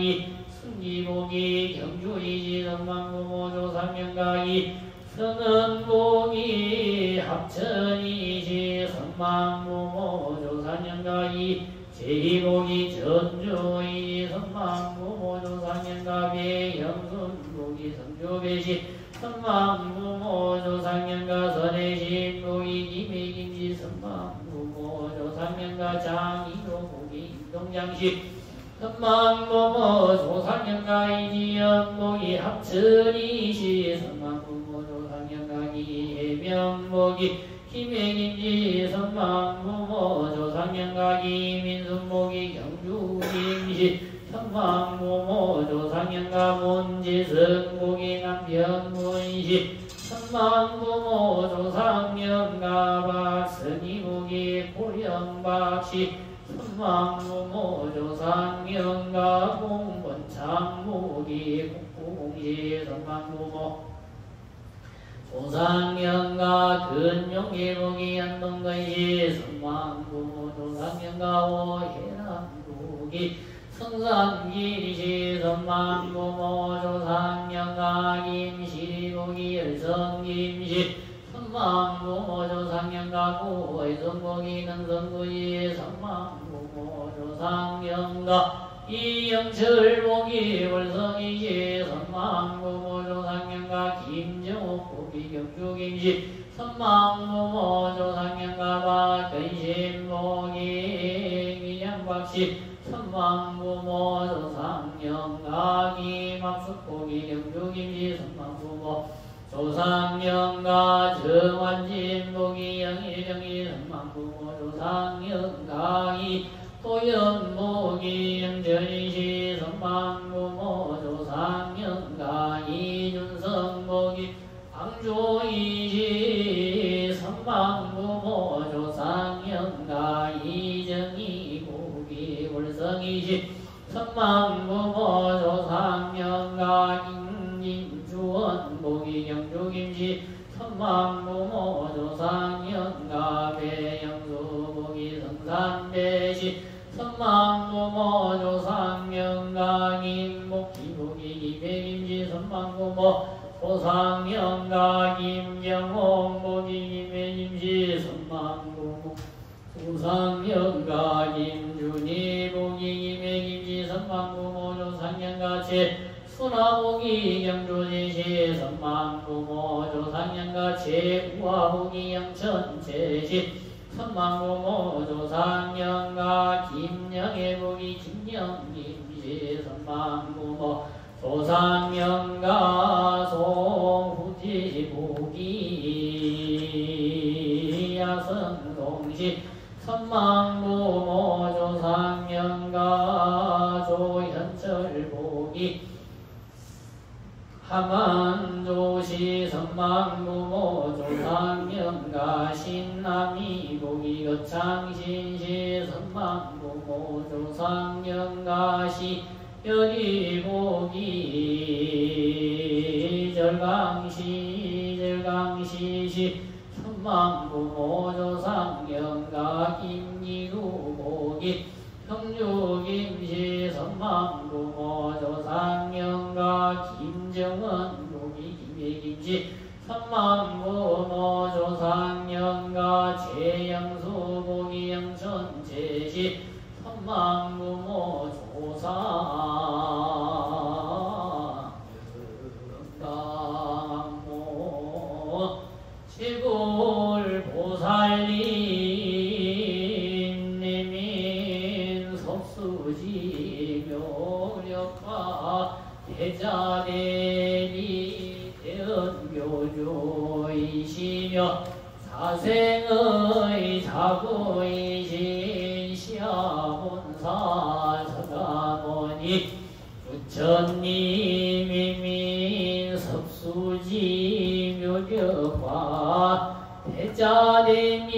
S1: 승기복이 경주이시 선망부모 조상영가 성은복이 합천이시 선망부모 조상영가 제희복이 전주이시 선망부모 조상영가 배영순복이 성주배시 선망부모 조상영가 선해신복이 김해김시 선망부모 조상영가 장이로복이 인동장시 선망부모 조상영가 이지연복이 합천이시 선망부모 조상영가 이해명복이 김해김시 선망부모 조상영가 이민순복이 경주김시 선망부모 조상영가 문지승복이 남편문시 선망부모 조상영가 박선이복이 고령박시 선망부모 조상영가 공권창복이 국부공시 선망부모 조상영가 근용계복이 안동가이시 성왕부모 조상영가 오해랑국이 성삼기리시 선망부모 조상영가 김시리복이 열성김시 선망부모 조상영가 구의성복이 능성구이 선망부모 조상영가 이영철복이 월성이시 선망부모 조상영가 김정옥복이 경주김시 선망부모 조상영가 박근신복이 미양박시 선망부모 조상영가 김학숙복이 경주김시 선망부모 조상영가 정환진복이 영일정이 선망부모 조상영가 이 도연복이 영전이시 선망부모 조상영가 이준성복이 광조이시 선망부모 조상영가 이정이복이 월성이시 선망부모 조상영가 김주원복이 경주김시 선망부모 조상영가 배영수복이 성산배시 선망부모 조상영가 김목기복이 기백임시 선망부모 조상영가 김경홍복이 기백임시 선망부모 조상영가 김준희복이 기백임시 선망부모 조상영가 최순화복이 경주지시 선망부모 조상영가 최우화복이 영천제시 선망부모 조상영가 김영애복이 김영김시 선망부모 조상영가 송후지복이 야성동시 선망부모 조상영가 조현철복이 하만조시 선망부모 조상영가 신남이복이 거창신시 선망부모 조상영가 시여리복이 절강시시 선망부모 조상영가 김이루복이 형주김시 선망부모 조상영가 김정은복이 김혜김시 선망부모 조상영가 최영수복이 영천제시 선망부모 조상영가모 시골보살님 섭수지묘력과 대자대리 대언교조이시며 사생의 자부이신 시아본사 서가모니 부처님이민 섭수지묘력과 대자대미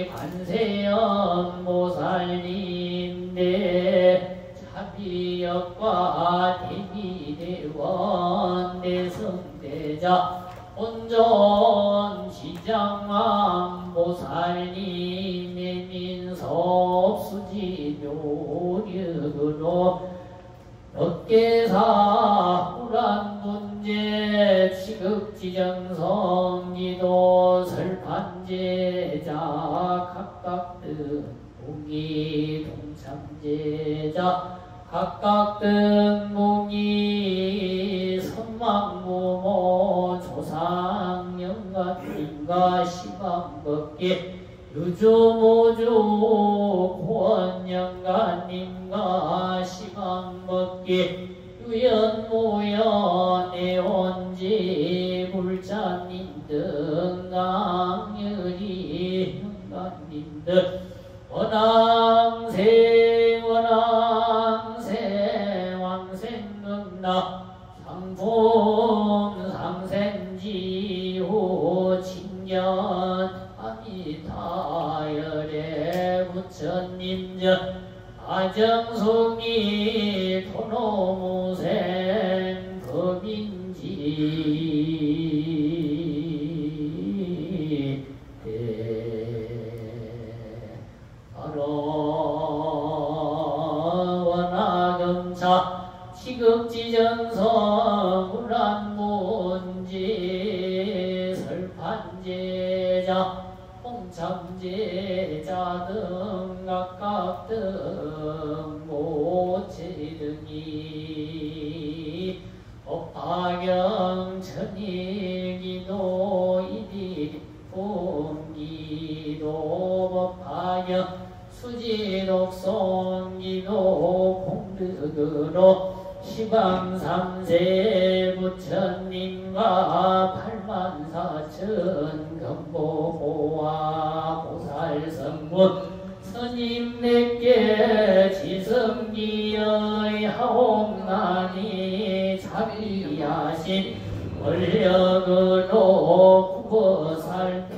S1: 관세음보살님대 자비역과 대비대원 대성대자 온전 시장왕보살님의 민섭수지묘력으로 업계사 후란문제 취급지정성기도 설판제자 각각 등봉이 동참제자 각각 등봉이 선망부모 조상영가님과 시방법계 유주모주 고원영가님과 시방법계 유연모연 애원지 불자님 등 강열이 형가님 등 원왕생 왕생극나 상품 상생지호 칭견 아미타열의 부처님전 아정송이 도노무생 법인지 참제자 등 각각 등 모치 등이 법화경 천일기도 이디 공기도 법화경 수지독송기도 공덕으로 시방삼세 부처님과 84,000 금보보와 보살성문 스님네께 지성기의 하옵나니 자비하신 권력으로 굽어 살펴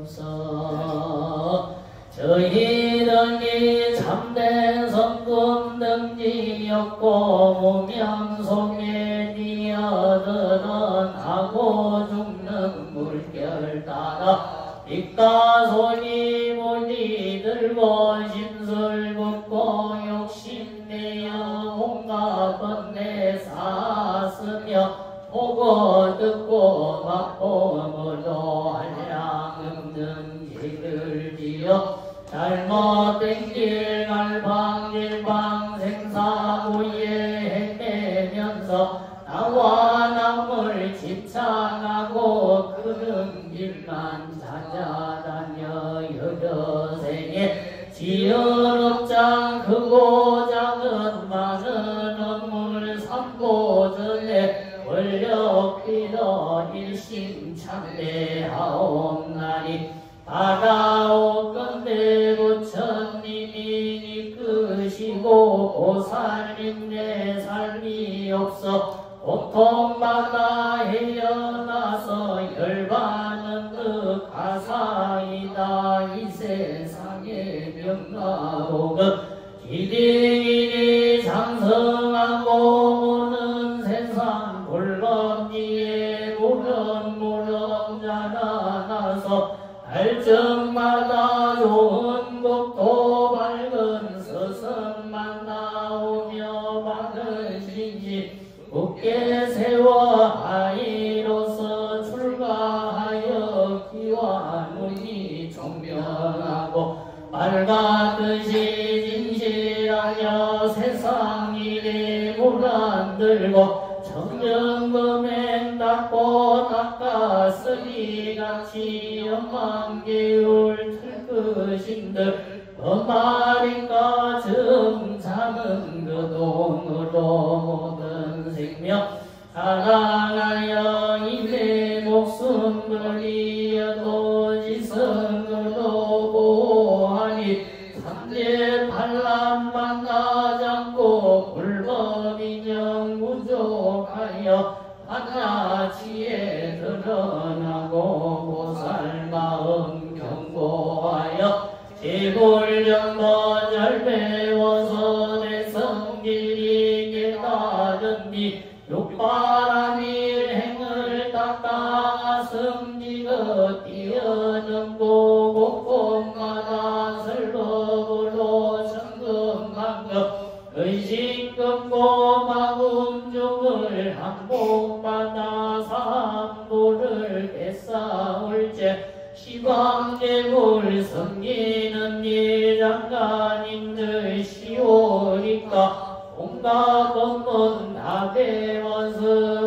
S1: 주소서. 저희들이 참된 성금 등지였고 무명속에 뛰어드는 하고 죽는 물결 따라 빛가소리 몰리 들고 심술 붓고 욕심내어 온갖 번뇌 사으며 보고 듣고 맛보므로 한량없는 죄를 지어 잘못된 길 갈방질방 생사고에 헤매면서 나와 남을 집착하고 그런 길만 찾아다녀 여러 생에 지은 업장 크고 작은 많은 업물 삼고 전에 권력 빌어 일심참배하옵나니 바라오건대 부처님이 이끄시고 보살님네 삶이 없어 고통받아 헤어나서 열반은 그 가사이다. 이 세상의 명가복은 기대일이 장성하고 오는 세상 골범지에 무럭무럭 자라나서 발정마다 좋은 곳도 밝은 서성만 나오며 바른 신심 굳게 세워 아이로서 출가하여 기와 눈이 총명하고 밝았듯이 진실하여 세상 일에 물안들고 청정금행 닦고 닦았으니 같이 영망계울 틀끝인들 엄마리까 정자는 그 동으로 모든 생명 사랑하여 이내 목숨 걸리어도 지성으로 보호하니 삼재 반란 만나지 않고 불법인형 무족하여 하나치에 드러나고 보살 마음 경고하여 제불정도 잘 배워서 내 성질이 깨달은니 육바람 일행을 닦아 성지가 뛰어넘고 곳곳마다 설법으로 천금만금 의식 끊고 마음중을 항복받아 삼보를 뺏사올제 시방제불 섬기는 예장가님들 시오니까 온갖 법문 다 배워서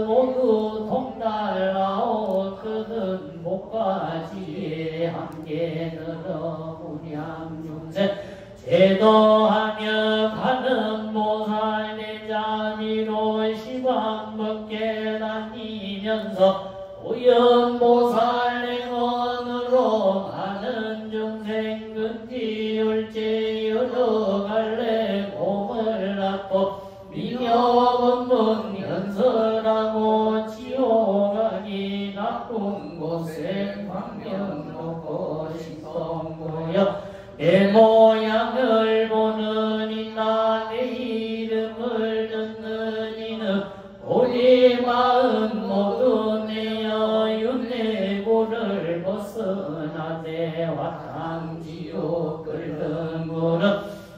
S1: 모두 통달하오. 그는 목까지에 함께 들어 무량중생 제도하며 가는 모살 내 자비로 시방법계 다니면서 오연보살 행원으로 많은 중생 근지울제 여러 갈래 몸을 낳고 미녀법문 연설하고 지옥하니 나쁜 곳에 광명 놓고 시성고여 내 모양을 보는 이나 내 이름을 듣는 이는 우리 마음 모두 내어 윤회고를 벗어나되 화탕지옥 끓는 물은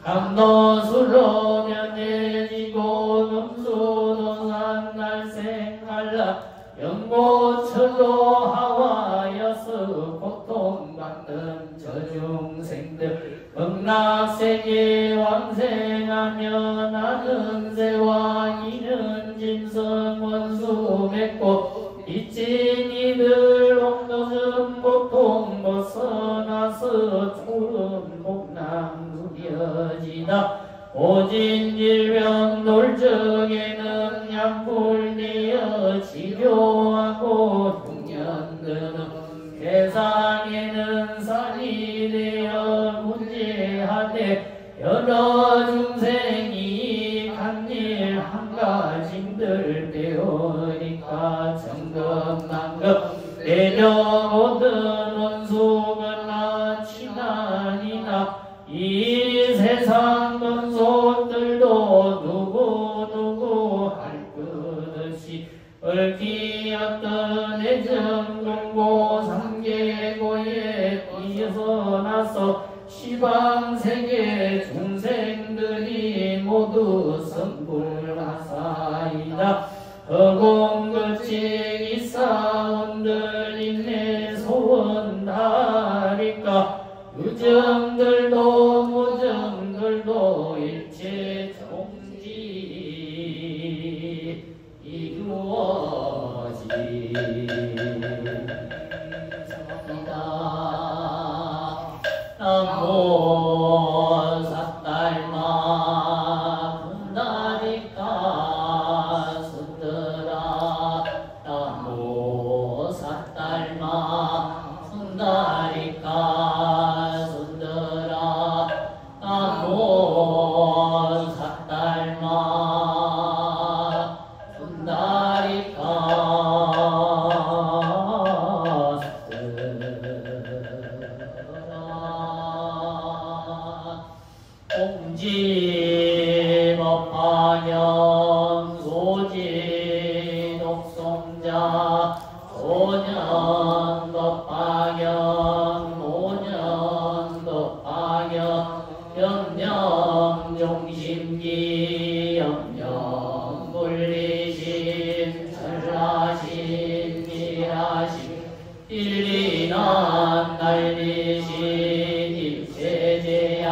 S1: 강도수로 변해지고 금수도산 날새 생활라 영고처도 하와여서 고통받는 저중생들 극락세계 왕생하며 나는 새와 이는 짐승 원수 맺고 이친 이들 옥도즘 고통 벗어나서 푸른 복랑 누려지다 오진 질병 돌적에는 약불되어 치료하고 흉년드는 세상에는 살이 되어 문제하되 여러 중생이 간일 한가짐들 배우니까 정금난금 내려오던 원수거나 친한이나 이 세상 번속들도 누구 할 것 없이 얽히었던 애정동고 삼계고에 뛰어서 나서 시방세계 중생들이 모두 성불하사이다. 허공거칠 이사원들 인내 소원하리까 유정들도 무정들도 일체 종지 이루어지이다. 남모 삿달마 분다리까 순들아 남모 삿달마 순다리까 순들아 남모 삿달마 분다리까 공지법화경 소지 독송자 소년법화경 모년법화경 염념종심기 염념분리심 설라심 미라심 일리난 날리심 일체제양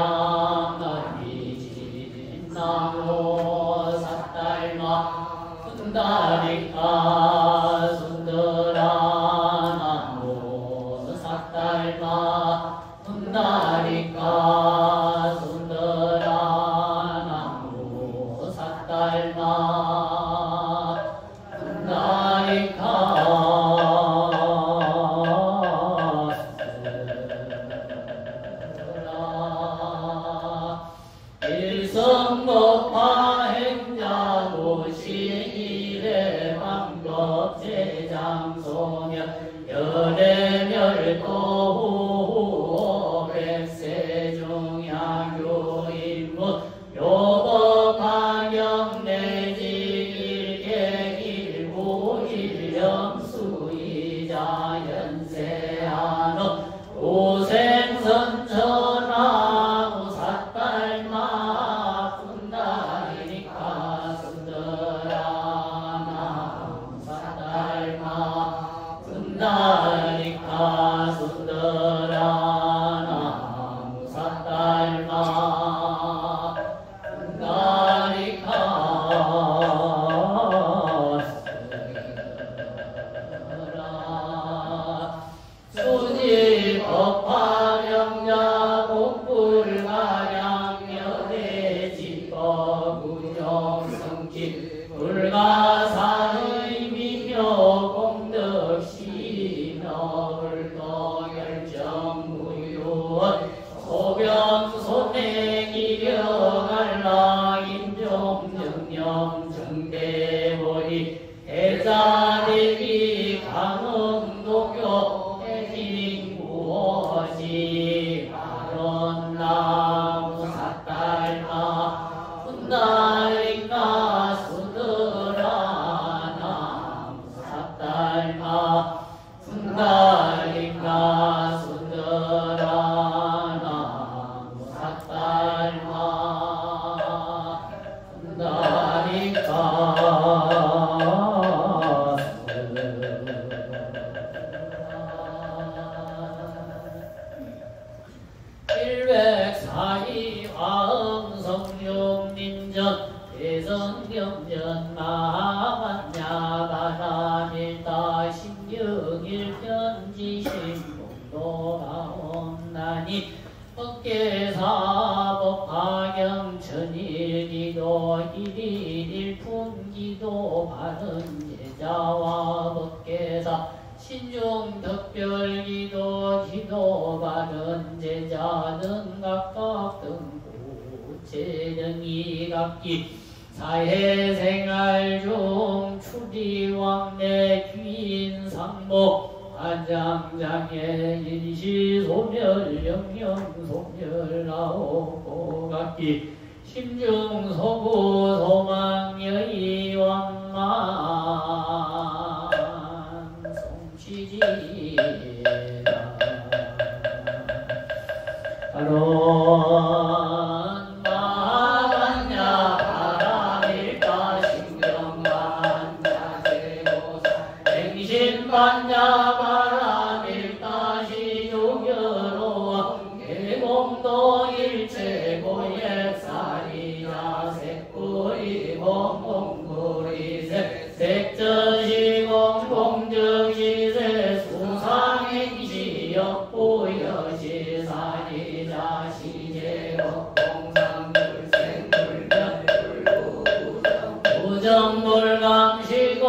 S1: 날리심 나무 삿달마 순다리까 순들아 나무 삿달마 순다리까 순들아 나무 삿달마 순다리까 일성법화 행자도시 일의 방법 제장소녀 열애멸도 백세중야교인문 요법화경 내지 일객일구 일령수이자 연세한업 오생선천하고 삿달마 분다리니까 순들아 나무 삿달마 분다리니까 순들아 나무 삿달마 분다리니까 수지법화명자 복불가량열의 지법구정성지 불가사의 미묘 공덕시며 불도결정무유원 소변소내기령알라 임종정령 정대보리 대자대기 강흥도교 해진구호지 바론나무 삿달마 분다리까 수들아 나무 삿달마 분다리까 수들아 나무 삿달마 분다리까 받은 제자와 법계사 신중 특별기도 기도받은 제자는 각각 등고 재능이 각기 사회생활 중 추리왕래 귀인상복 안장장애 인시소멸 영영소멸 아홉고 각기 심중소구 소망여의 왕만 송치지다 바론 마반야 바람일까 신경반야 제고사 행신반야 바람일까 시조결호 계공도 일체고액사리야 색구리 공공구리 색저시공 공정시세 수상행시역부여시사리자 시제업 공상불생불변불구정 부정불감시고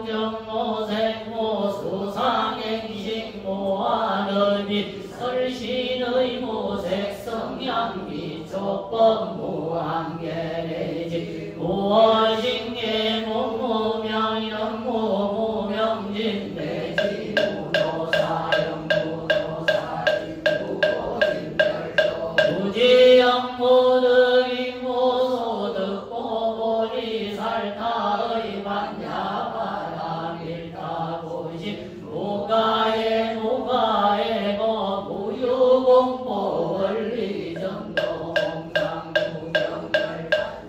S1: 공정모생모 수상행식모하느니 설신의 무색성향기 촉법 무한계내지 무엇인게 무무명이는 무무명진내지 무노사영 무노사지 무고진멸조 무지영무득이 무소득고 보리살타의 반야바라밀타고시 무가에 무가에고 무유공보 원리정도 공상무명을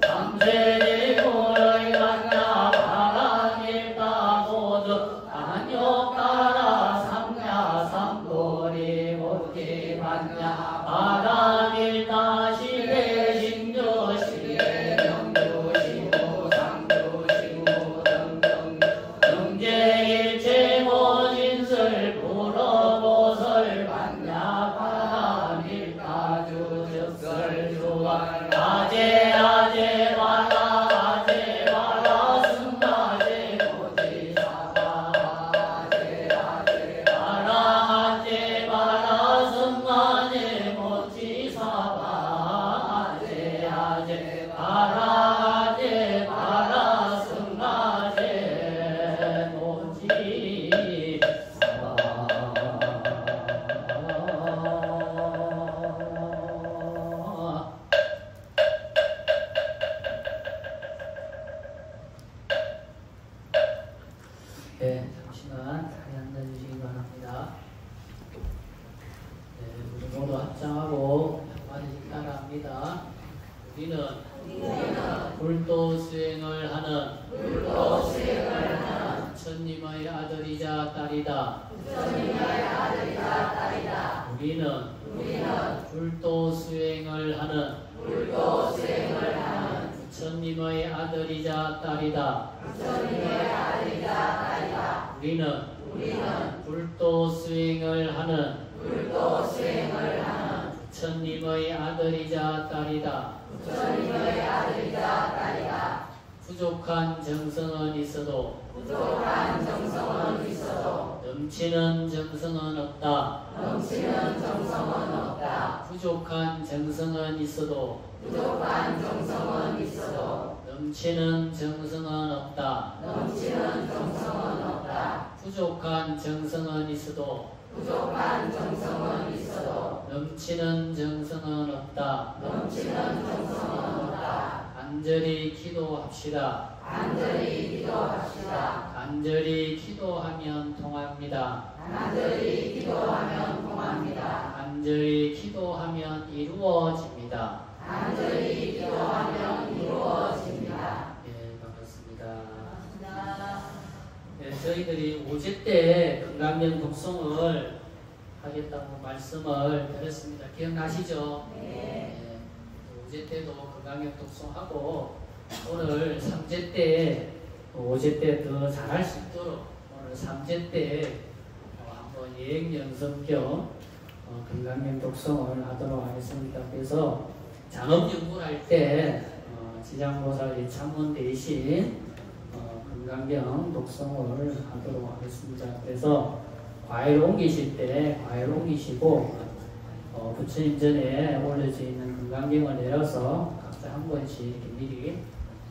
S1: 삼세제고의 반야바라밀타고득 안욕따라 삼야삼도리 모티 반야바라밀타 시대신조 시대명주시고 상주시고 등등 등제일체모진설 불어보설 반야바라밀타 주적설주와 아제아제 바라 아제바라 승아제 모지사바 아제아제 바라 아제바라 승아제 모지사바 아제아제 바라 아제바라 승아제 모지사바 네, 잠시만 자리 앉아주시기 바랍니다. 네, 우리 모두 합장하고 한마디씩 따라합니다. 우리는 불도 수행을 하는 부처님의 아들이자 딸이다. 우리는 불도 수행을 하는 부처님의 아들이자 딸이다. 우리는 불도 수행을 하는 부처님의 아들이자 딸이다. 부족한 정성은 있어도 넘치는 정성은 없다. 부족한 정성은 있어도 넘치는 정성은 없다. 부족한 정성은 있어도 넘치는 정성은 없다. 간절히 기도합시다. 간절히 기도하면 통합니다. 간절히 기도하면 이루어집니다. 예, 반갑습니다. 네, 저희들이 5제 때 건강령 독송을 하겠다고 말씀을 드렸습니다. 기억나시죠? 네. 5제 때도 건강령 독송하고 오늘 3제 때 5제 때 더 잘할 수 있도록 오늘 3제 때 한번 예행 연습 겸 건강령 독송을 하도록 하겠습니다. 그래서 장업 연구를 할 때 지장보살 예참원 대신 건강경 독송을 하도록 하겠습니다. 그래서 과일 옮기실 때 과일 옮기시고 부처님 전에 올려져 있는 건강경을 내려서 각자 한 번씩 이렇게 미리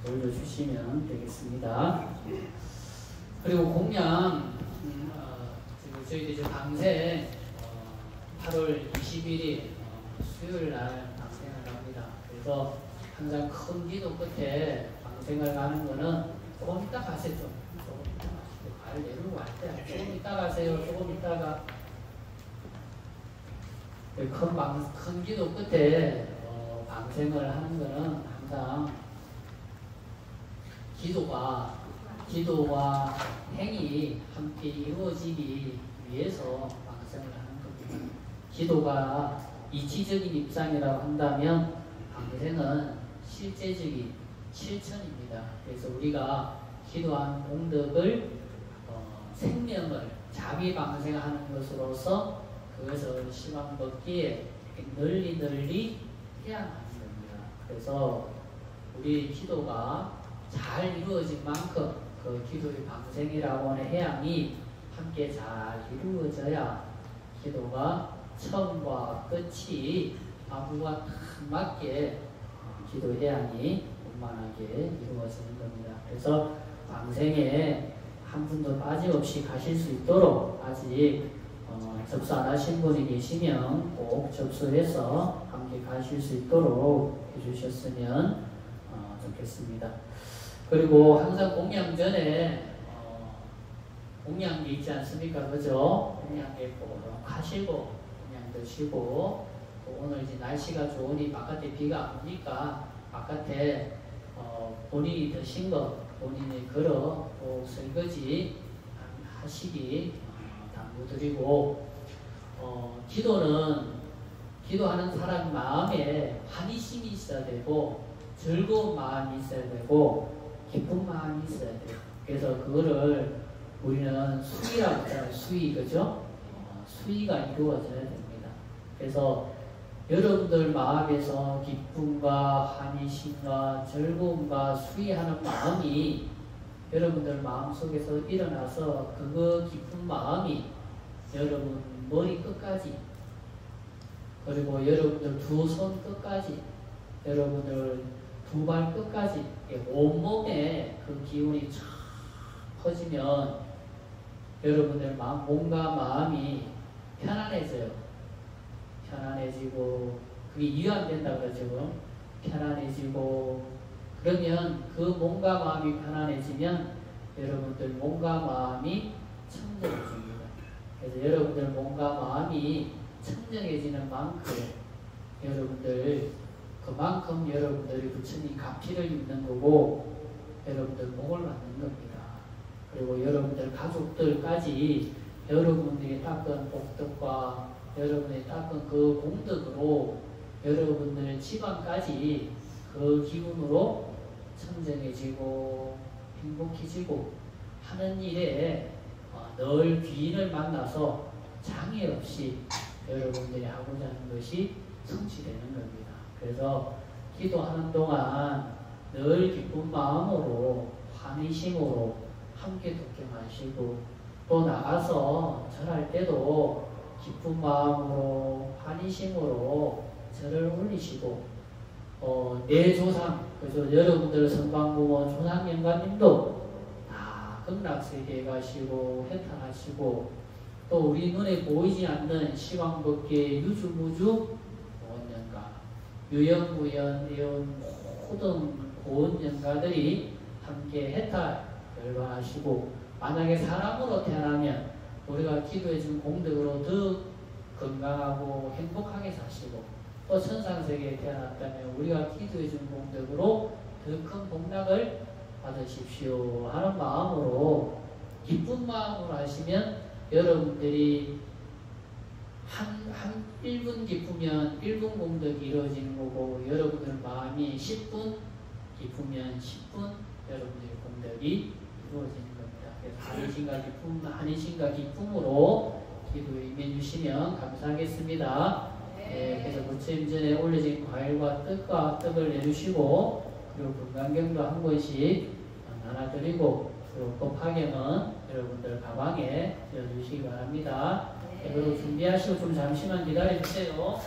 S1: 올려주시면 되겠습니다. 그리고 공양 저희들 이제 방생 8월 20일이 수요일 날 방생을 합니다. 그래서 항상 큰 기도 끝에 방생을 가는 거는 조금 이따 가세요. 조금 이따 가세요. 발 내리고 갈 때 조금 이따 가세요. 조금 이따가 큰 기도 끝에 방생을 하는 거는 항상 기도와 행이 함께 이루어지기 위해서 방생을 하는 겁니다. 기도가 이치적인 입장이라고 한다면 방생은 실제적인 실천입니다. 그래서 우리가 기도한 공덕을 생명을 자비 방생하는 것으로서 그것을 시방법기에 널리 해양하는 겁니다. 그래서 우리 기도가 잘 이루어진 만큼 그 기도의 방생이라고 하는 해양이 함께 잘 이루어져야 기도가 처음과 끝이 아무와 딱 맞게 기도 해양이 원만하게 이루어지는 겁니다. 그래서 방생에 한 분도 빠짐없이 가실 수 있도록 아직 접수 안 하신 분이 계시면 꼭 접수해서 함께 가실 수 있도록 해주셨으면 좋겠습니다. 그리고 항상 공양 전에 공양계 있지 않습니까? 그죠? 공양계 꼭 하시고 공양 드시고 오늘 이제 날씨가 좋으니 바깥에 비가 안 오니까 바깥에 본인이 드신 거 본인이 걸어 꼭 설거지 하시기 당부드리고 기도하는 사람 마음에 환희심이 있어야 되고 즐거운 마음이 있어야 되고 기쁜 마음이 있어야 돼요. 그래서 그거를 우리는 수의라고 하잖아요. 수의, 그죠? 수의가 이루어져야 됩니다. 그래서 여러분들 마음에서 기쁨과 환희심과 즐거움과 수의하는 마음이 여러분들 마음속에서 일어나서 그거 기쁜 마음이 여러분 머리 끝까지 그리고 여러분들 두 손 끝까지 여러분들 두 발 끝까지 온몸에 그 기운이 쫙 퍼지면 여러분들 몸과 마음이 편안해져요. 편안해지고 그게 이완된다 그러죠. 편안해지고 그러면 그 몸과 마음이 편안해지면 여러분들 몸과 마음이 청정해집니다. 그래서 여러분들 몸과 마음이 청정해지는 만큼 여러분들 그만큼 여러분들이 부처님 가피를 입는 거고 여러분들 복을 받는 겁니다. 그리고 여러분들 가족들까지 여러분들이 닦은 복덕과 여러분이 닦은 그 공덕으로 여러분들 집안까지 그 기운으로 청정해지고 행복해지고 하는 일에 늘 귀인을 만나서 장애 없이 여러분들이 하고자 하는 것이 성취되는 겁니다. 그래서 기도하는 동안 늘 기쁜 마음으로 환희심으로 함께 독경하시고 또 나가서 절할 때도 기쁜 마음으로 환희심으로 절을 올리시고 내 조상 그래서 여러분들 선방부모 조상 영감님도 다 극락세계에 가시고 해탈하시고 또 우리 눈에 보이지 않는 시황법계 유주무주 보원연가 유연무연 이온 모든 보원연가들이 함께 해탈 열반하시고 만약에 사람으로 태어나면 우리가 기도해준 공덕으로 더 건강하고 행복하게 사시고 또 천상세계에 태어났다면 우리가 기도해준 공덕으로 더 큰 복락을 받으십시오 하는 마음으로 기쁜 마음으로 하시면 여러분들이 한 1분 기쁘면 1분 공덕이 이루어지는 거고 여러분들 마음이 10분 기쁘면 10분 여러분들의 공덕이 이루어지는 겁니다. 그래서 한의심과 기쁨으로 기도에 임해주시면 감사하겠습니다. 네, 그래서 부처님 전에 올려진 과일과 떡을 내주시고 그리고 건강경도 한 번씩 나눠드리고 그리고 곱하기는 여러분들 가방에 넣어주시기 바랍니다. 그리고 준비하시고 좀 잠시만 기다려주세요.